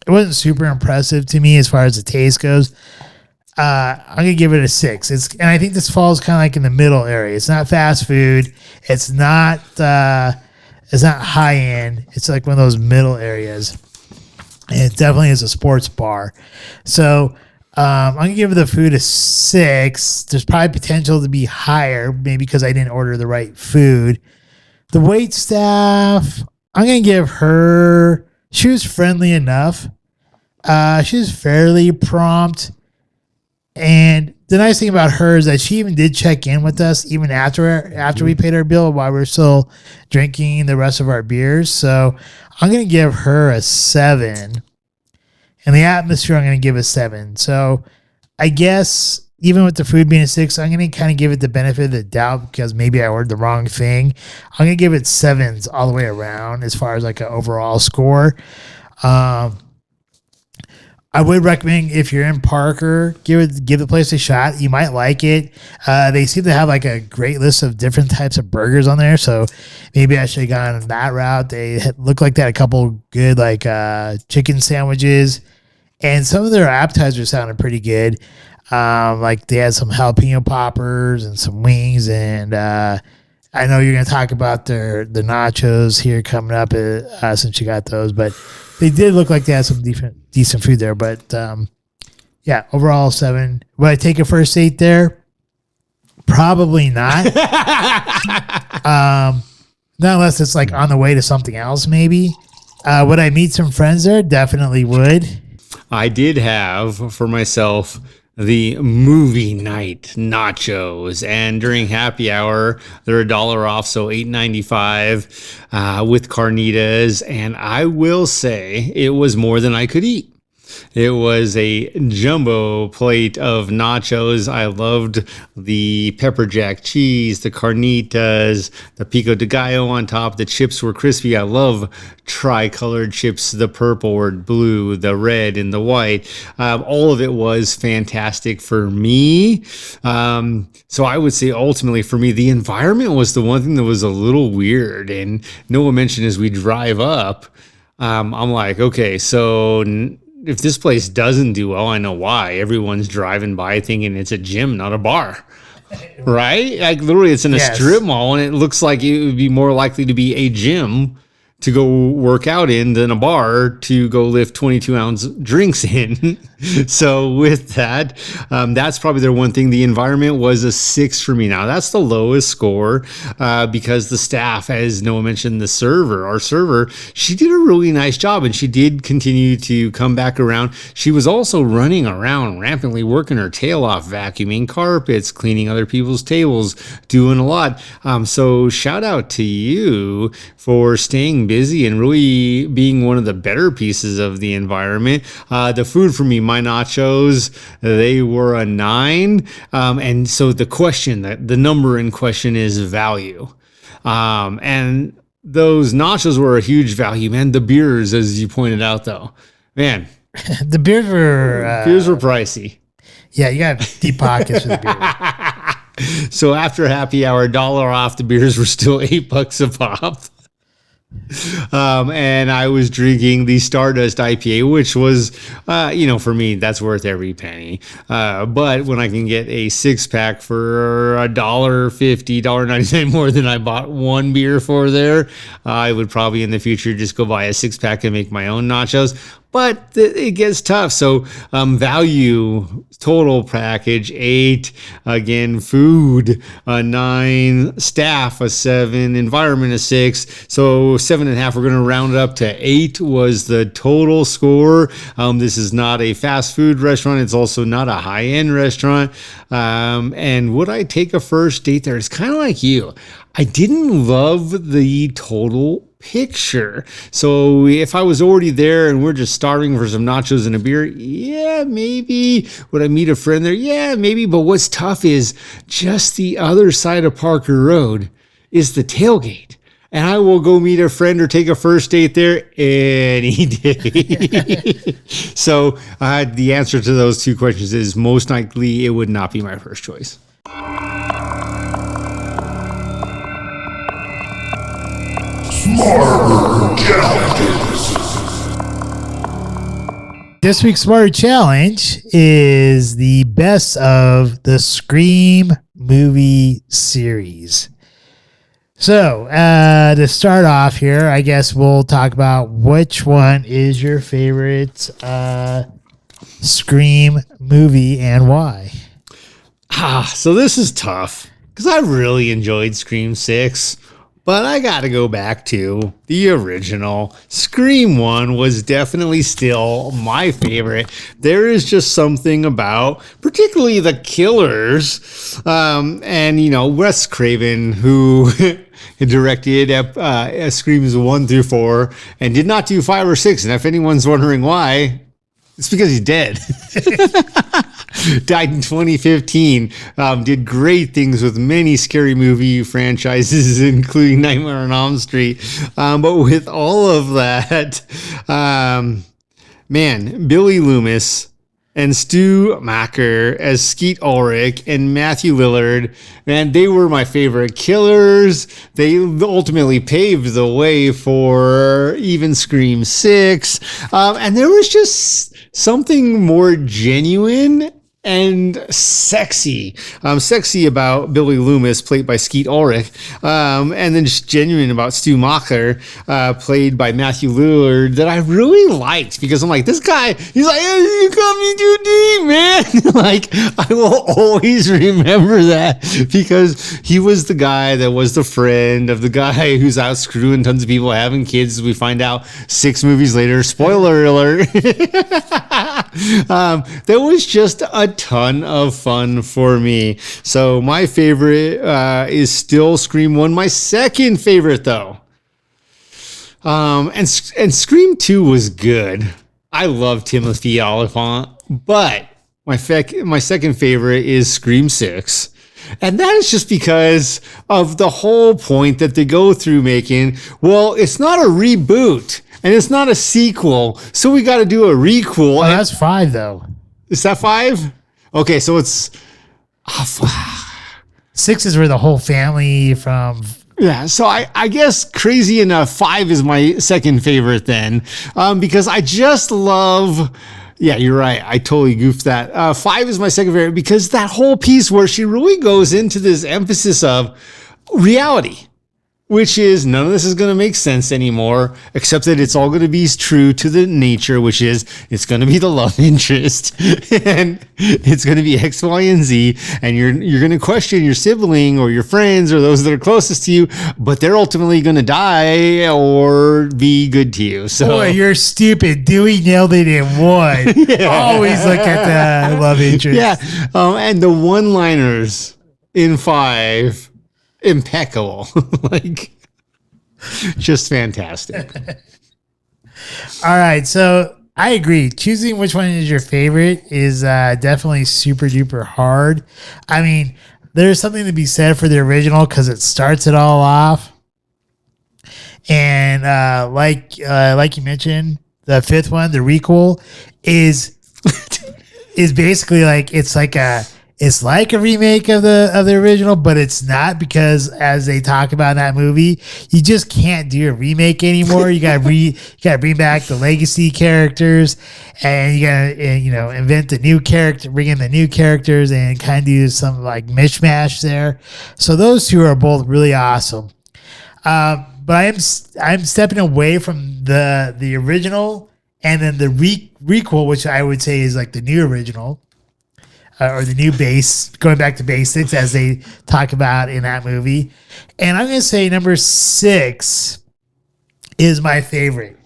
wasn't super impressive to me as far as the taste goes. I'm going to give it a 6. And I think this falls kind of like in the middle area. It's not fast food. It's not high end. It's like one of those middle areas. And it definitely is a sports bar. So I'm going to give the food a 6. There's probably potential to be higher, maybe because I didn't order the right food. The wait staff, I'm going to give her, she was friendly enough. She was fairly prompt. And the nice thing about her is that she even did check in with us even after we paid our bill while we were still drinking the rest of our beers. So I'm going to give her a 7. And the atmosphere, I'm going to give a 7. So I guess even with the food being a 6, I'm going to kind of give it the benefit of the doubt because maybe I ordered the wrong thing. I'm going to give it 7s all the way around as far as like an overall score. I would recommend if you're in Parker, give the place a shot. You might like it. They seem to have like a great list of different types of burgers on there, so maybe I should have gone that route. They look like they had a couple good like chicken sandwiches, and some of their appetizers sounded pretty good. Like they had some jalapeno poppers and some wings, and I know you're going to talk about the nachos here coming up since you got those, but they did look like they had some decent food there. But yeah, overall 7. Would I take a first date there? Probably not. Not unless it's like on the way to something else, maybe. Would I meet some friends there? Definitely would. I did have for myself the movie night nachos, and during happy hour they're $1 off, so $8.95 with carnitas, and I will say it was more than I could eat. It was a jumbo plate of nachos. I loved the pepper jack cheese, the carnitas, the pico de gallo on top. The chips were crispy. I love tri-colored chips, the purple or blue, the red, and the white. All of it was fantastic for me. So I would say ultimately for me, the environment was the one thing that was a little weird. And Noah mentioned as we drive up, I'm like, okay, so if this place doesn't do well, I know why. Everyone's driving by thinking it's a gym, not a bar. Right? Like literally it's in a strip mall, and it looks like it would be more likely to be a gym to go work out in than a bar to go lift 22-ounce drinks in. So with that, that's probably their one thing. The environment was a 6 for me. Now that's the lowest score because the staff, as Noah mentioned, our server, she did a really nice job, and she did continue to come back around. She was also running around rampantly, working her tail off, vacuuming carpets, cleaning other people's tables, doing a lot. So shout out to you for staying busy and really being one of the better pieces of the environment. The food for me, my nachos, they were a 9. And so the number in question is value. And those nachos were a huge value, man. The beers, as you pointed out, though, man, the beers were pricey. Yeah, you got deep pockets for the beers. So after happy hour, $1 off, the beers were still $8 a pop. And I was drinking the Stardust IPA, which was, for me, that's worth every penny. But when I can get a 6-pack for $1.50, $1.99 more than I bought one beer for there, I would probably in the future just go buy a 6-pack and make my own nachos. but it gets tough. So value, total package 8, again food 9, staff a 7, environment a 6. So 7.5. We're going to round it up to 8 was the total score. This is not a fast food restaurant. It's also not a high end restaurant. And would I take a first date there? It's kind of like you. I didn't love the total picture. So if I was already there and we're just starving for some nachos and a beer, yeah, maybe. Would I meet a friend there? Yeah, maybe. But what's tough is just the other side of Parker Road is the tailgate. And I will go meet a friend or take a first date there any day. So the answer to those two questions is most likely it would not be my first choice. Smarter challenges. This week's Smarter Challenge is the best of the Scream movie series. So, to start off here, I guess we'll talk about which one is your favorite Scream movie and why. So this is tough because I really enjoyed Scream 6. But I got to go back to the original. Scream 1 was definitely still my favorite. There is just something about, particularly the killers, and, Wes Craven, who directed Screams 1 through 4 and did not do 5 or 6. And if anyone's wondering why, it's because he's dead. Died in 2015. Did great things with many scary movie franchises, including Nightmare on Elm Street. But with all of that, Billy Loomis and Stu Macher as Skeet Ulrich and Matthew Lillard, man, they were my favorite killers. They ultimately paved the way for even Scream 6. And there was just something more genuine and sexy about Billy Loomis, played by Skeet Ulrich, and then just genuine about Stu Macher, played by Matthew Lillard, that I really liked, because I'm like, this guy, he's like, hey, you got me too deep, man. Like, I will always remember that, because he was the guy that was the friend of the guy who's out screwing tons of people, having kids, as we find out 6 movies later. Spoiler alert. There was just a ton of fun for me. So my favorite is still Scream 1. My second favorite, though, and Scream 2 was good. I love Timothy Olyphant, but my second favorite is Scream 6. And that is just because of the whole point that they go through making. Well, it's not a reboot and it's not a sequel, so we got to do a requel. Oh, that's 5, though. Is that 5? Okay, so it's 6 is where the whole family from. Yeah, so I guess crazy enough, 5 is my second favorite then, because I just love. Yeah, you're right. I totally goofed that. 5 is my second favorite because that whole piece where she really goes into this emphasis of reality, which is none of this is going to make sense anymore, except that it's all going to be true to the nature, which is it's going to be the love interest and it's going to be X, Y, and Z. And you're going to question your sibling or your friends or those that are closest to you, but they're ultimately going to die or be good to you. So, boy, you're stupid. Dewey nailed it in 1. Yeah. Always look at the love interest. Yeah. And the one-liners in 5, impeccable. Like, just fantastic. All right, so I agree. Choosing which one is your favorite is definitely super duper hard. I mean, there's something to be said for the original because it starts it all off, and like you mentioned, the 5th one, the requel, is basically like it's like a remake of the original, but it's not, because as they talk about in that movie, you just can't do a remake anymore. You gotta bring back the legacy characters, and you gotta invent the new character, bring in the new characters, and kind of do some like mishmash there. So those two are both really awesome. But I'm stepping away from the original and then the requel, which I would say is like the new original, or the new base, going back to basics as they talk about in that movie. And I'm going to say number 6 is my favorite.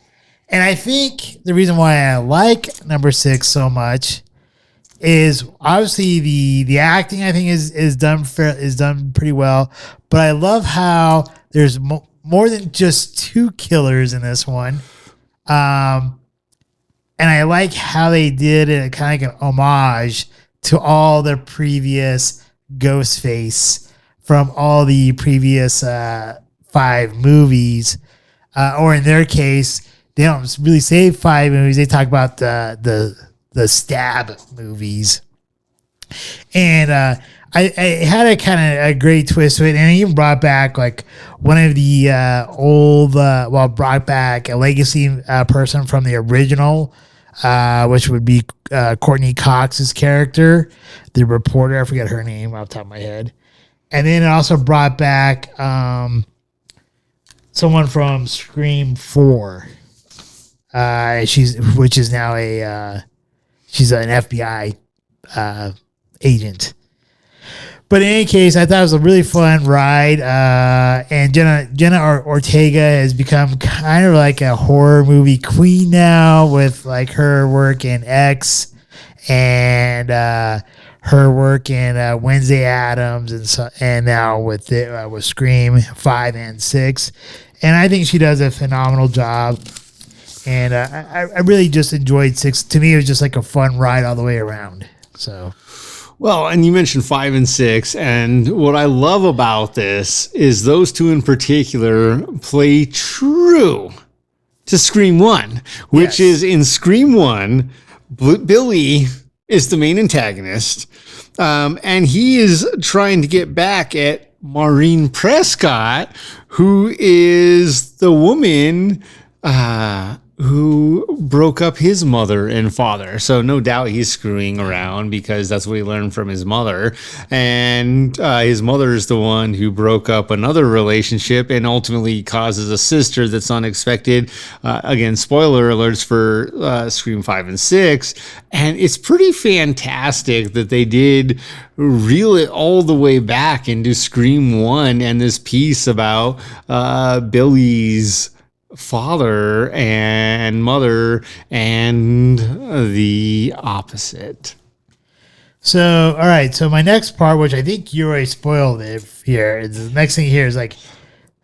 And I think the reason why I like number 6 so much is obviously the acting, I think is done pretty well, but I love how there's more than just 2 killers in this one. And I like how they did it, kind of like an homage to all the previous Ghostface from all the previous 5 movies, or in their case, they don't really say 5 movies. They talk about the stab movies, and I had a kind of a great twist to it, and I even brought back like one of the brought back a legacy person from the original. Which would be Courtney Cox's character, the reporter. I forget her name off the top of my head. And then it also brought back someone from Scream 4. She's now she's an FBI agent. But in any case, I thought it was a really fun ride. And Jenna Ortega has become kind of like a horror movie queen now, with like her work in X and her work in Wednesday Addams, and now with Scream 5 and 6. And I think she does a phenomenal job. And I really just enjoyed 6. To me, it was just like a fun ride all the way around. So. Well, and you mentioned 5 and 6, and what I love about this is those 2 in particular play true to Scream 1, which is in Scream 1, Billy is the main antagonist, and he is trying to get back at Maureen Prescott, who is the woman who broke up his mother and father. So no doubt he's screwing around, because that's what he learned from his mother. And his mother is the one who broke up another relationship and ultimately causes a sister that's unexpected. Again, spoiler alerts for Scream 5 and 6. And it's pretty fantastic that they did reel it all the way back into Scream 1 and this piece about Billy's father and mother and the opposite. So, all right. So my next part, which I think you already spoiled it here, the next thing here is like,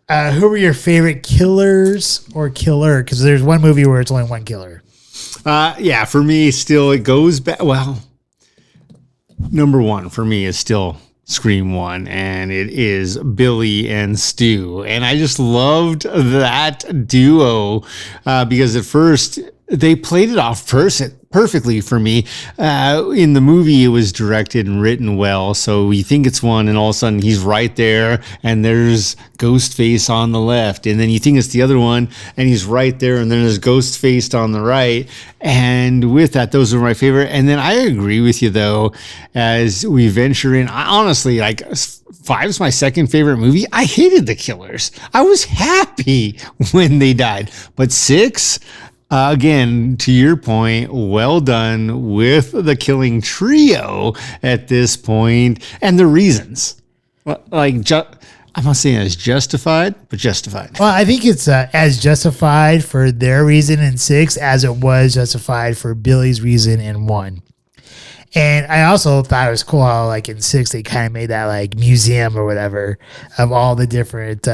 who were your favorite killers or killer? Because there's one movie where it's only one killer. Yeah, for me, still it goes back. Well, number 1 for me is still Scream 1, and it is Billy and Stu. And I just loved that duo because at first they played it off perfectly for me. In the movie, it was directed and written well, so we think it's one, and all of a sudden he's right there, and there's Ghostface on the left, and then you think it's the other one, and he's right there, and then there's Ghostface on the right. And with that, those are my favorite. And then I agree with you, though, as we venture in, honestly, like 5 is my second favorite movie. I hated the killers. I was happy when they died. But 6, again, to your point, well done with the killing trio at this point, and the reasons. Like, I'm not saying it's justified, but justified. Well, I think it's as justified for their reason in 6 as it was justified for Billy's reason in 1. And I also thought it was cool how, like, in 6, they kind of made that, like, museum or whatever of all the different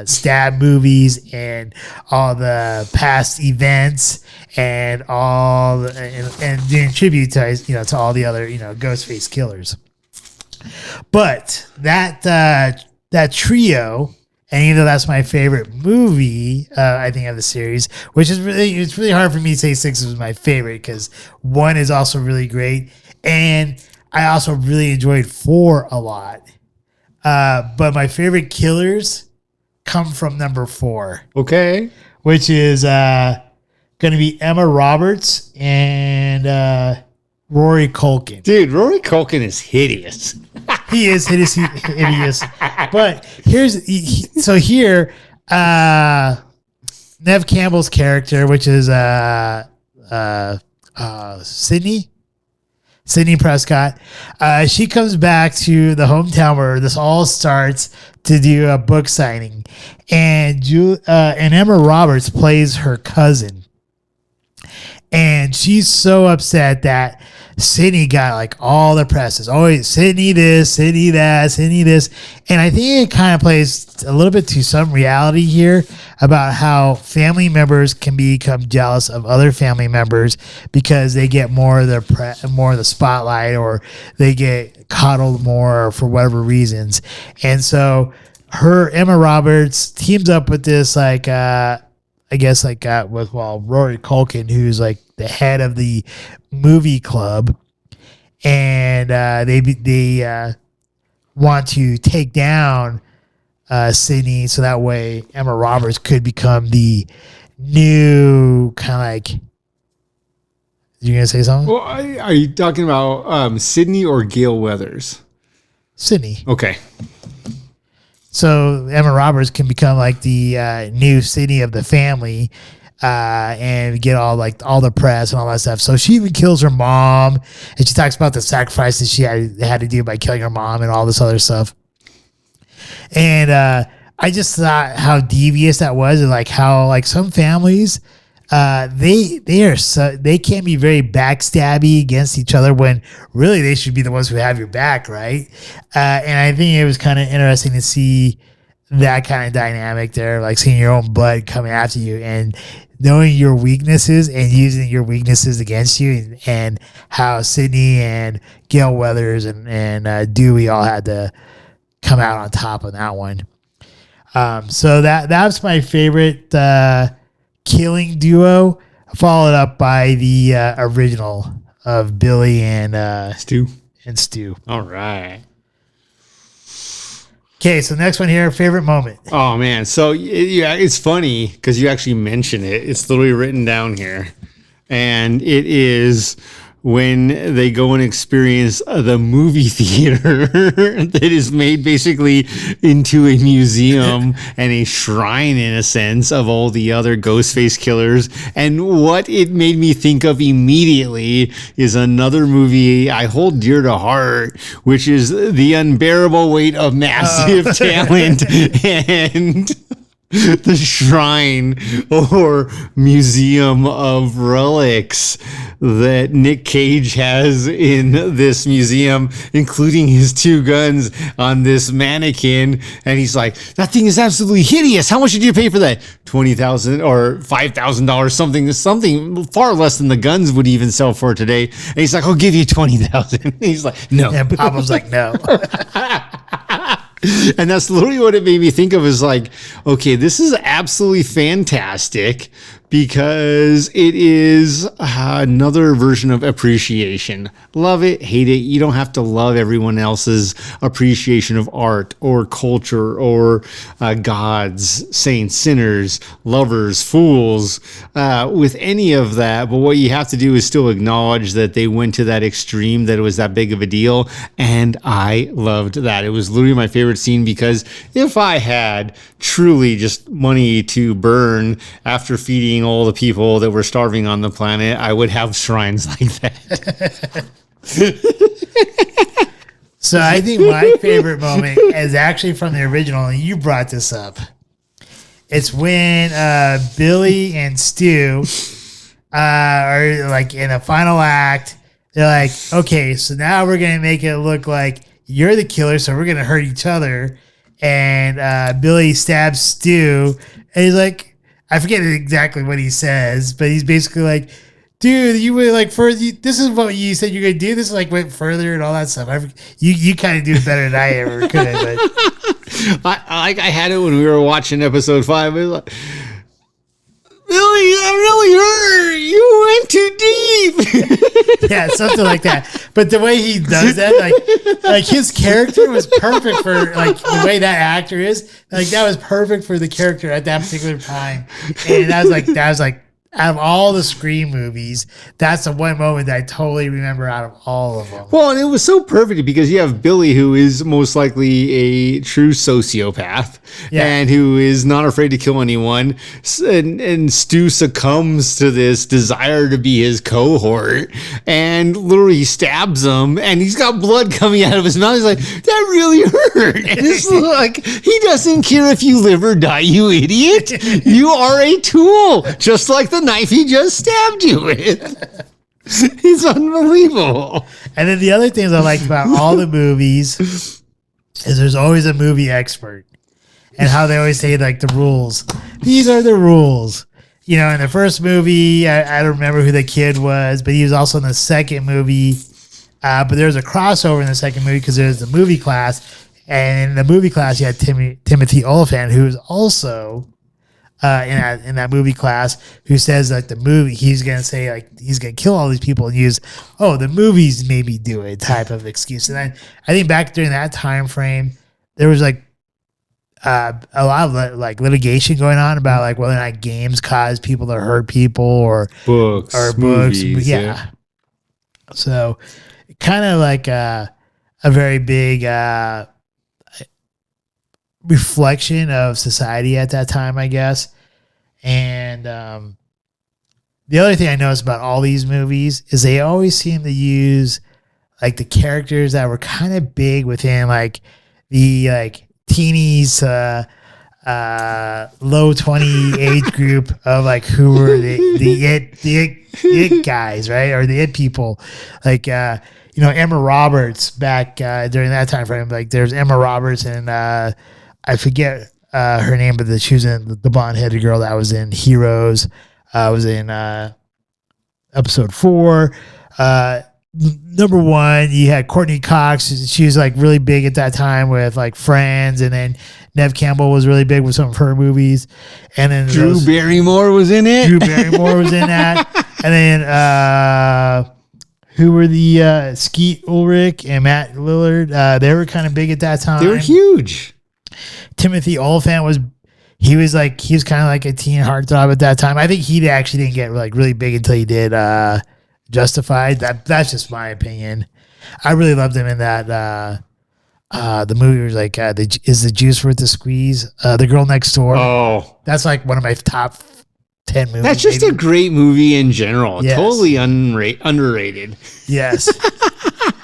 stab movies and all the past events and and doing tribute to, to all the other, Ghostface killers. But that trio, and even though that's my favorite movie, I think, of the series, which is it's really hard for me to say 6 is my favorite, because 1 is also really great. And I also really enjoyed 4 a lot. But my favorite killers come from number 4. Okay. Which is going to be Emma Roberts and Rory Culkin. Dude, Rory Culkin is hideous. He is hideous. But Nev Campbell's character, which is Sydney Prescott. She comes back to the hometown where this all starts to do a book signing, and Emma Roberts plays her cousin, and she's so upset that Sydney got like all the presses. Always Sydney this, Sydney that, Sydney this. And I think it kind of plays a little bit to some reality here about how family members can become jealous of other family members because they get more of the spotlight, or they get coddled more for whatever reasons. And so Emma Roberts teams up with this Rory Culkin, who's like the head of the movie club, and they want to take down Sydney, so that way Emma Roberts could become the new kind of like. You gonna say something? Well, are you talking about Sydney or Gail Weathers? Sydney. Okay. So Emma Roberts can become like the new Sydney of the family, and get all the press and all that stuff. So she even kills her mom, and she talks about the sacrifices she had to do by killing her mom and all this other stuff. And I just thought how devious that was, and like how like some families, they can be very backstabby against each other when really they should be the ones who have your back, right? And I think it was kind of interesting to see that kind of dynamic there, like seeing your own blood coming after you and knowing your weaknesses and using your weaknesses against you, and how Sydney and Gail Weathers and Dewey all had to come out on top on that one. So that's my favorite killing duo, followed up by the original of Billy and Stu. All right. Okay, so next one here, favorite moment. Oh man, so yeah, it's funny because you actually mention it. It's literally written down here, and it is when they go and experience the movie theater that is made basically into a museum and a shrine, in a sense, of all the other Ghostface killers. And what it made me think of immediately is another movie I hold dear to heart, which is The Unbearable Weight of Massive Talent and the Shrine or Museum of Relics that Nick Cage has in this museum, including his two guns on this mannequin. And he's like, that thing is absolutely hideous. How much did you pay for that? $20,000 or $5,000, something far less than the guns would even sell for today. And he's like, I'll give you $20,000. He's like, no. And Papa's like, no. And that's literally what it made me think of, is like, okay, this is absolutely fantastic because it is another version of appreciation. Love it, hate it. You don't have to love everyone else's appreciation of art or culture or gods, saints, sinners, lovers, fools, with any of that. But what you have to do is still acknowledge that they went to that extreme, that it was that big of a deal. And I loved that. It was literally my favorite scene, because if I had truly just money to burn after feeding all the people that were starving on the planet, I would have shrines like that. So I think my favorite moment is actually from the original, and you brought this up. It's when Billy and Stu are like in the final act. They're like, okay, so now we're going to make it look like you're the killer, so we're going to hurt each other. And Billy stabs Stu, and he's like, I forget exactly what he says, but he's basically like, dude, you went like further. This is what you said you're going to do. This like went further and all that stuff. You kind of do it better than I ever could have. But I had it when we were watching episode 5. It was like, Billy, that really hurt. You went too deep. Yeah, something like that. But the way he does that, like his character was perfect for like the way that actor is. Like that was perfect for the character at that particular time. And that was like Out of all the Scream movies, that's the one moment that I totally remember out of all of them. Well, and it was so perfect because you have Billy, who is most likely a true sociopath and who is not afraid to kill anyone. And Stu succumbs to this desire to be his cohort and literally stabs him, and he's got blood coming out of his mouth. He's like, that really hurt. And it's like, he doesn't care if you live or die, you idiot. You are a tool, just like the knife he just stabbed you with. He's unbelievable. And then the other things I liked about all the movies is there's always a movie expert, and how they always say like the rules. These are the rules. You know, in the first movie, I don't remember who the kid was, but he was also in the second movie. But there's a crossover in the second movie because there's the movie class, and in the movie class you had Timothy Olyphant, who is also in that movie class, who says like the movie, he's gonna say like he's gonna kill all these people and use the movies maybe do it type of excuse. And then I think back during that time frame, there was like a lot of like litigation going on about like whether or not games cause people to hurt people or books. Movies, yeah. So kind of like a very big reflection of society at that time, I guess. And the other thing I noticed about all these movies is they always seem to use like the characters that were kind of big within like the like teenies, low 20 age group of like who were the it guys, right? Or the it people, like Emma Roberts back during that time frame. Like there's Emma Roberts and I forget her name, but she was in the blonde-headed girl that was in Heroes. Was in episode 4. Number 1, you had Courtney Cox. She was like really big at that time with like Friends, and then Neve Campbell was really big with some of her movies. And then Drew Barrymore was in it. Drew Barrymore was in that. And then who were the Skeet Ulrich and Matt Lillard? They were kind of big at that time. They were huge. Timothy Olyphant was kind of like a teen heartthrob at that time. I think he actually didn't get like really big until he did Justified. That's just my opinion. I really loved him in that. The movie was like, is the juice worth the squeeze? The Girl Next Door. Oh, that's like one of my top 10 movies. That's just a great movie in general. Yes. Totally underrated. Yes.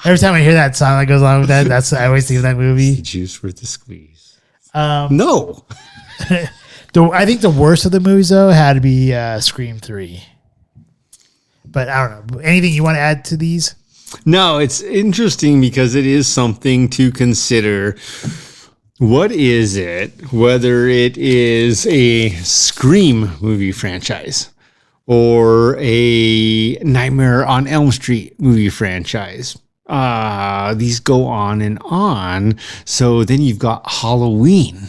Every time I hear that song that goes along with that, I always think of that movie. The juice worth the squeeze. No. I think the worst of the movies though had to be Scream 3. But I don't know. Anything you want to add to these? No, it's interesting because it is something to consider. What is it, whether it is a Scream movie franchise or a Nightmare on Elm Street movie franchise? These go on and on. So then you've got Halloween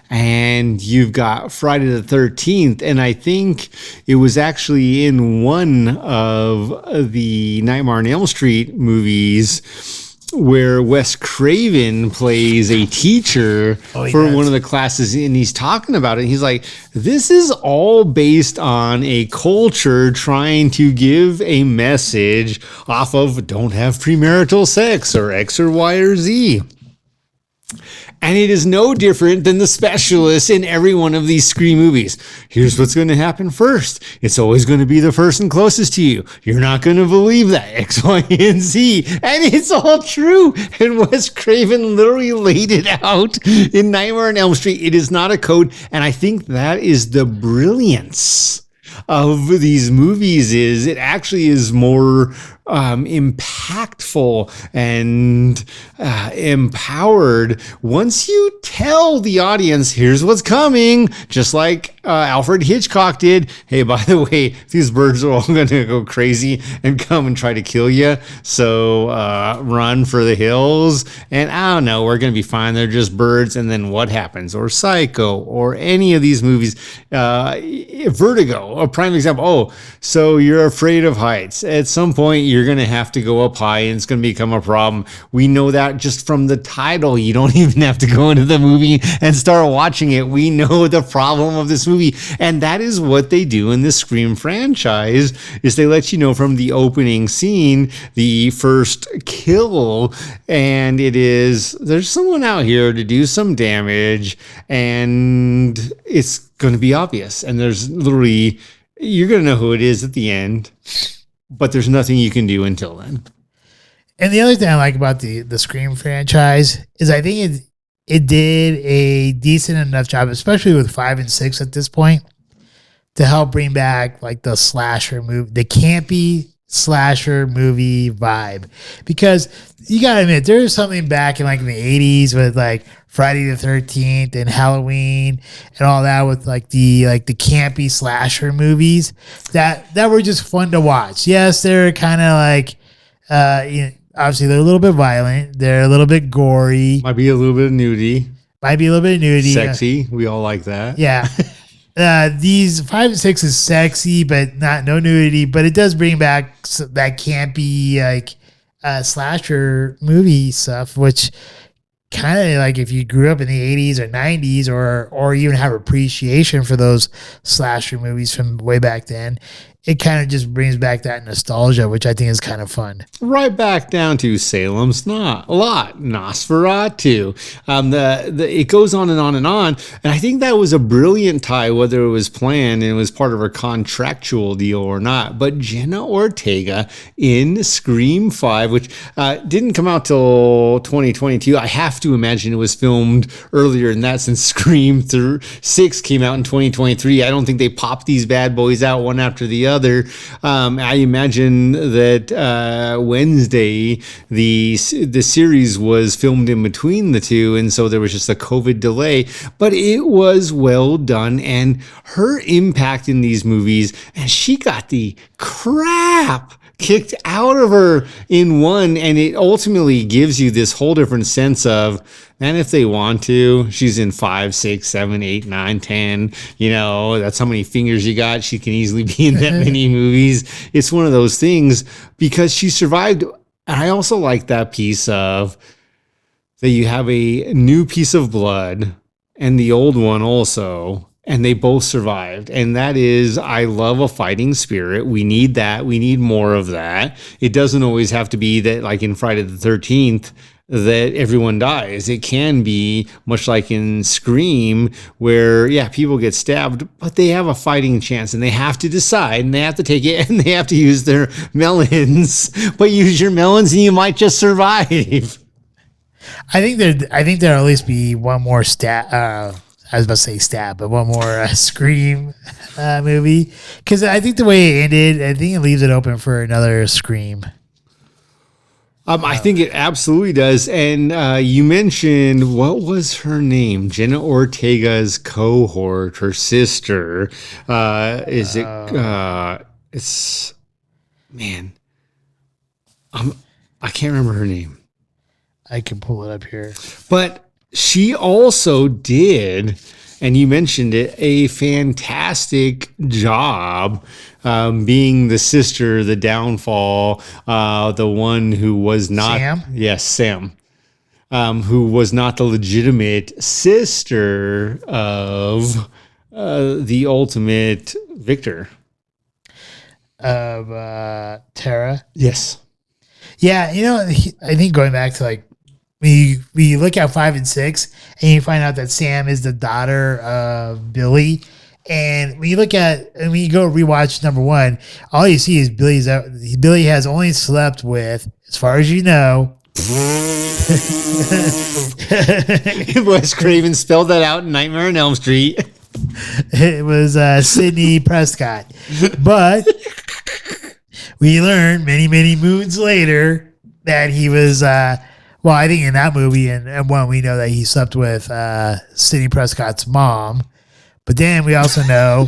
and you've got Friday the 13th. And I think it was actually in one of the Nightmare on Elm Street movies where Wes Craven plays a teacher for one of the classes, and he's talking about it. He's like, this is all based on a culture trying to give a message off of don't have premarital sex or X or Y or Z. And it is no different than the specialists in every one of these Scream movies. Here's what's going to happen first. It's always going to be the person closest to you. You're not going to believe that X, Y, and Z. And it's all true. And Wes Craven literally laid it out in Nightmare on Elm Street. It is not a code. And I think that is the brilliance of these movies. Is it actually is more impactful and empowered once you tell the audience, here's what's coming, just like Alfred Hitchcock did. Hey, by the way, these birds are all going to go crazy and come and try to kill you. So run for the hills. And I don't know, we're going to be fine. They're just birds. And then what happens? Or Psycho or any of these movies. Vertigo, a prime example. Oh, so you're afraid of heights. At some point, you're you're going to have to go up high and it's going to become a problem. We know that just from the title. You don't even have to go into the movie and start watching it. We know the problem of this movie. And that is what they do in the Scream franchise, is they let you know from the opening scene, the first kill, and it is, there's someone out here to do some damage, and it's going to be obvious. And there's literally, you're going to know who it is at the end, but there's nothing you can do until then. And the other thing I like about the Scream franchise is I think it did a decent enough job, especially with 5 and 6 at this point, to help bring back like the slasher movie, the campy slasher movie vibe. Because you gotta admit, there's something back in like in the 80s with like Friday the 13th and Halloween and all that, with like the campy slasher movies that were just fun to watch. Yes, they're kind of like obviously they're a little bit violent, they're a little bit gory, Might be a little bit of nudity. Sexy. We all like that. Yeah. These 5 and 6 is sexy, but no nudity, but it does bring back that campy like slasher movie stuff, which kind of like if you grew up in the 80s or 90s or even have appreciation for those slasher movies from way back then, it kind of just brings back that nostalgia, which I think is kind of fun. Right back down to Salem's Lot, Nosferatu. It goes on and on and on. And I think that was a brilliant tie, whether it was planned and it was part of her contractual deal or not. But Jenna Ortega in Scream 5, which didn't come out till 2022. I have to imagine it was filmed earlier than that, since Scream 6 came out in 2023. I don't think they popped these bad boys out one after the other. I imagine that Wednesday, the series was filmed in between the two, and so there was just a COVID delay, but it was well done. And her impact in these movies, and she got the crap kicked out of her in one, and it ultimately gives you this whole different sense of, man, if they want to, she's in 5, 6, 7, 8, 9, 10, that's how many fingers you got. She can easily be in that many movies. It's one of those things because she survived. And I also like that piece of that you have a new piece of blood and the old one also, and they both survived. And that is, I love a fighting spirit. We need that. We need more of that. It doesn't always have to be that, like in Friday the 13th, that everyone dies. It can be much like in Scream, where, people get stabbed, but they have a fighting chance and they have to decide and they have to take it and they have to use their melons. But use your melons and you might just survive. I think there'll at least be one more I was about to say stab, but one more Scream movie. Because I think the way it ended, I think it leaves it open for another Scream. I think it absolutely does. And you mentioned, what was her name? Jenna Ortega's cohort, her sister. It's, man, I can't remember her name. I can pull it up here. But she also did, and you mentioned it, a fantastic job being the sister, the downfall, the one who was not... Sam? Yes, Sam. Who was not the legitimate sister of the ultimate victor. Of Tara? Yes. Yeah, I think going back to like, when you look at 5 and 6 and you find out that Sam is the daughter of Billy, and when you go rewatch number 1, all you see is Billy has only slept with, as far as you know, Wes Craven spelled that out in Nightmare on Elm Street. It was Sidney Prescott, but we learned many, many moons later that he was. Well, I think in that movie and one, we know that he slept with Sidney Prescott's mom. But then we also know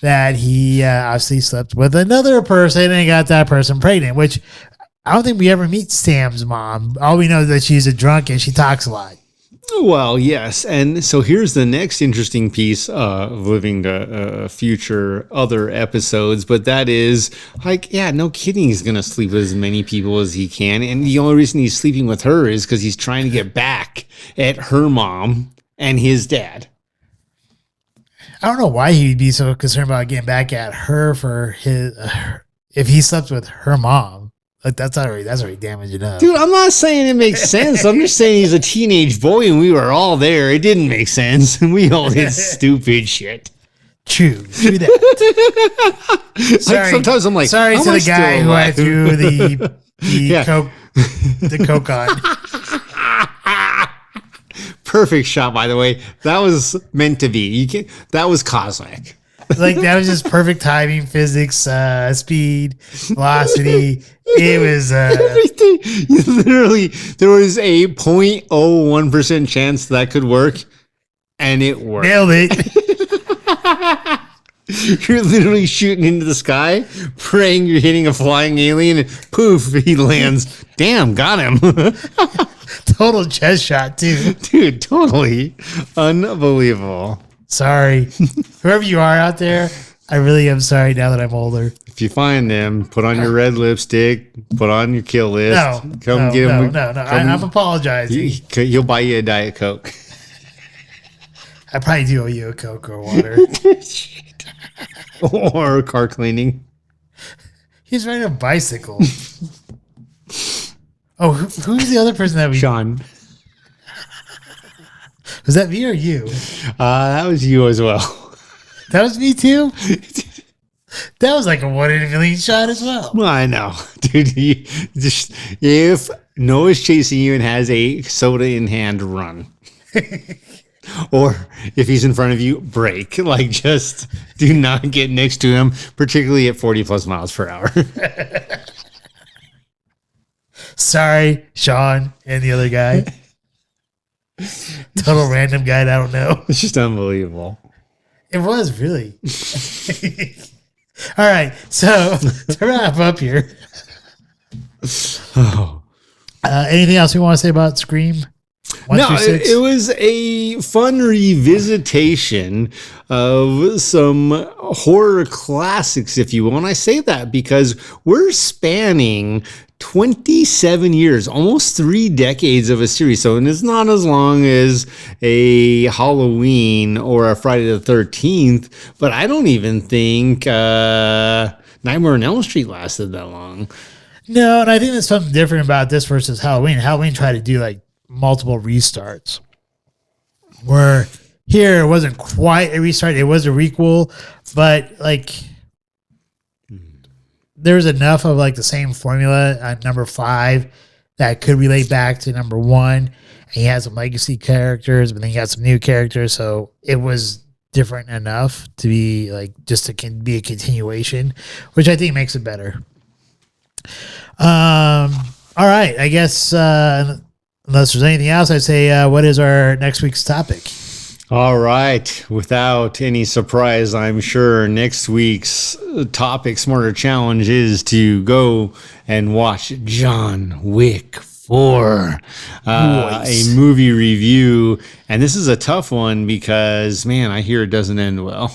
that he obviously slept with another person and got that person pregnant, which I don't think we ever meet Sam's mom. All we know is that she's a drunk and she talks a lot. Well, yes. And so here's the next interesting piece of living to future other episodes. But that is like, yeah, no kidding. He's going to sleep with as many people as he can. And the only reason he's sleeping with her is because he's trying to get back at her mom and his dad. I don't know why he'd be so concerned about getting back at her for his, if he slept with her mom. Like that's already damage enough. Dude, I'm not saying it makes sense. I'm just saying he's a teenage boy and we were all there. It didn't make sense. And we all did stupid shit. True that. Like sometimes I'm like, sorry to the guy who I threw the Yeah. coke on. Perfect shot, by the way. That was meant to be. That was cosmic. Like that was just perfect timing, physics, speed, velocity. It was Everything. Literally, there was a 0.01% chance that could work, and it worked. nailed it. You're literally shooting into the sky, praying you're hitting a flying alien, and poof, he lands. Damn, got him. Total chest shot too. Dude, totally. Unbelievable. Sorry, whoever you are out there. I really am sorry now that I'm older. If you find them, put on your red lipstick, put on your kill list. No, get him. no. I'm apologizing. He'll buy you a Diet Coke. I probably do owe you a Coke or water. Or car cleaning. He's riding a bicycle. Oh, who's the other person that we... Sean. Was that me or you? That was you as well. That was me too? That was like a 1 in a million shot as well. Well, I know. Dude, if Noah's chasing you and has a soda in hand, run. Or if he's in front of you, brake. Like, just do not get next to him, particularly at 40 plus miles per hour. Sorry, Sean and the other guy. Total random guy that I don't know. It's just unbelievable. It was really. All right, so to wrap up here, anything else you want to say about Scream? 1 No, through 6? it was a fun revisitation of some horror classics, if you will. And I say that because we're spanning 27 years, almost 3 decades of a series. So and it's not as long as a Halloween or a Friday the 13th, but I don't even think Nightmare on Elm Street lasted that long. No, and I think there's something different about this versus Halloween. Halloween tried to do like multiple restarts. Where here it wasn't quite a restart, it was a requel, but like there's enough of like the same formula on number 5 that could relate back to number 1. And he had some legacy characters, but then he got some new characters, so it was different enough to be like just to be a continuation, which I think makes it better. All right, I guess unless there's anything else, I'd say what is our next week's topic? All right. Without any surprise, I'm sure next week's topic, Smarter Challenge, is to go and watch John Wick 4, a movie review. And this is a tough one because, man, I hear it doesn't end well.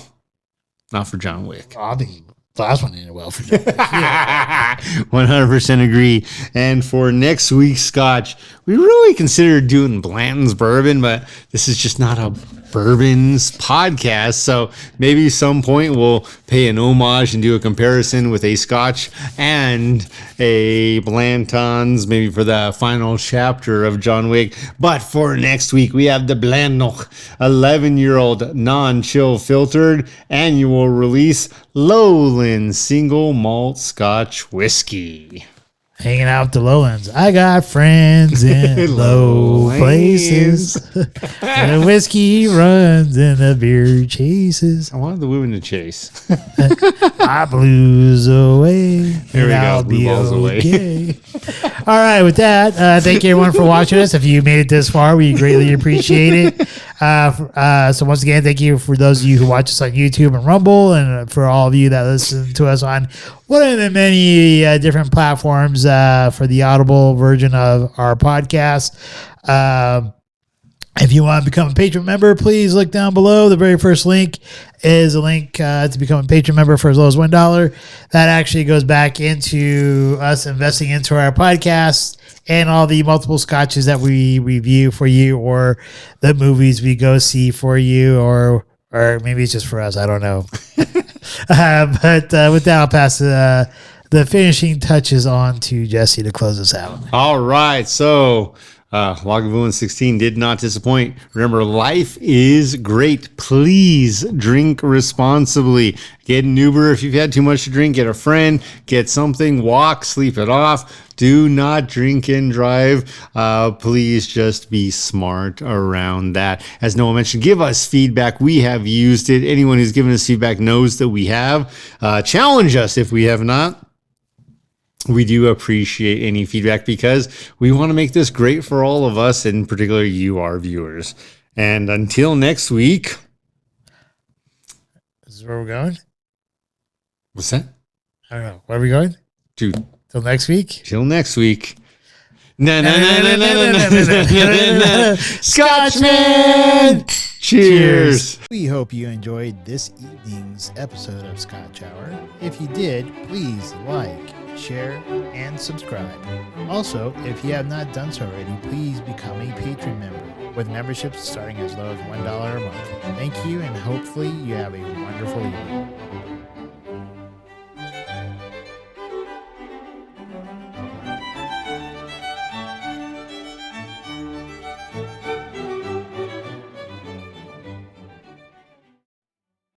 Not for John Wick. I think the last one ended well for John Wick. 100% agree. And for next week's Scotch, we really considered doing Blanton's bourbon, but this is just not a bourbons podcast. So maybe some point we'll pay an homage and do a comparison with a Scotch and a Blanton's, maybe for the final chapter of John Wick. But for next week, we have the Blannoch 11-year-old non-chill filtered annual release Lowland single malt Scotch whiskey. Hanging out with the lowlands. I got friends in low places. The whiskey runs and the beer chases. I wanted the women to chase. My blues away. Here we go. I'll Blue be balls away. okay. All right. With that, thank you everyone for watching us. If you made it this far, we greatly appreciate it. So once again, thank you for those of you who watch us on YouTube and Rumble, and for all of you that listen to us on one of the many different platforms for the Audible version of our podcast. If you want to become a patron member, please look down below. The very first link is a link to become a patron member for as low as $1. That actually goes back into us investing into our podcast and all the multiple scotches that we review for you, or the movies we go see for you, or maybe it's just for us. I don't know. But with that, I'll pass the finishing touches on to Jesse to close us out. All right. So Lagavulin 16 did not disappoint. Remember, life is great. Please drink responsibly. Get an Uber if you've had too much to drink. Get a friend. Get something. Walk. Sleep it off. Do not drink and drive. Please just be smart around that. As Noah mentioned, give us feedback. We have used it. Anyone who's given us feedback knows that we have. Challenge us if we have not. We do appreciate any feedback because we want to make this great for all of us, in particular you, our viewers. And until next week. This is where we're going? What's that? I don't know. Where are we going? Dude. Till next week? Till next week. Scotchman! Cheers! We hope you enjoyed this evening's episode of Scotch Hour. If you did, please like, share, and subscribe. Also, if you have not done so already, please become a patron member, with memberships starting as low as $1 a month. Thank you, and hopefully you have a wonderful evening.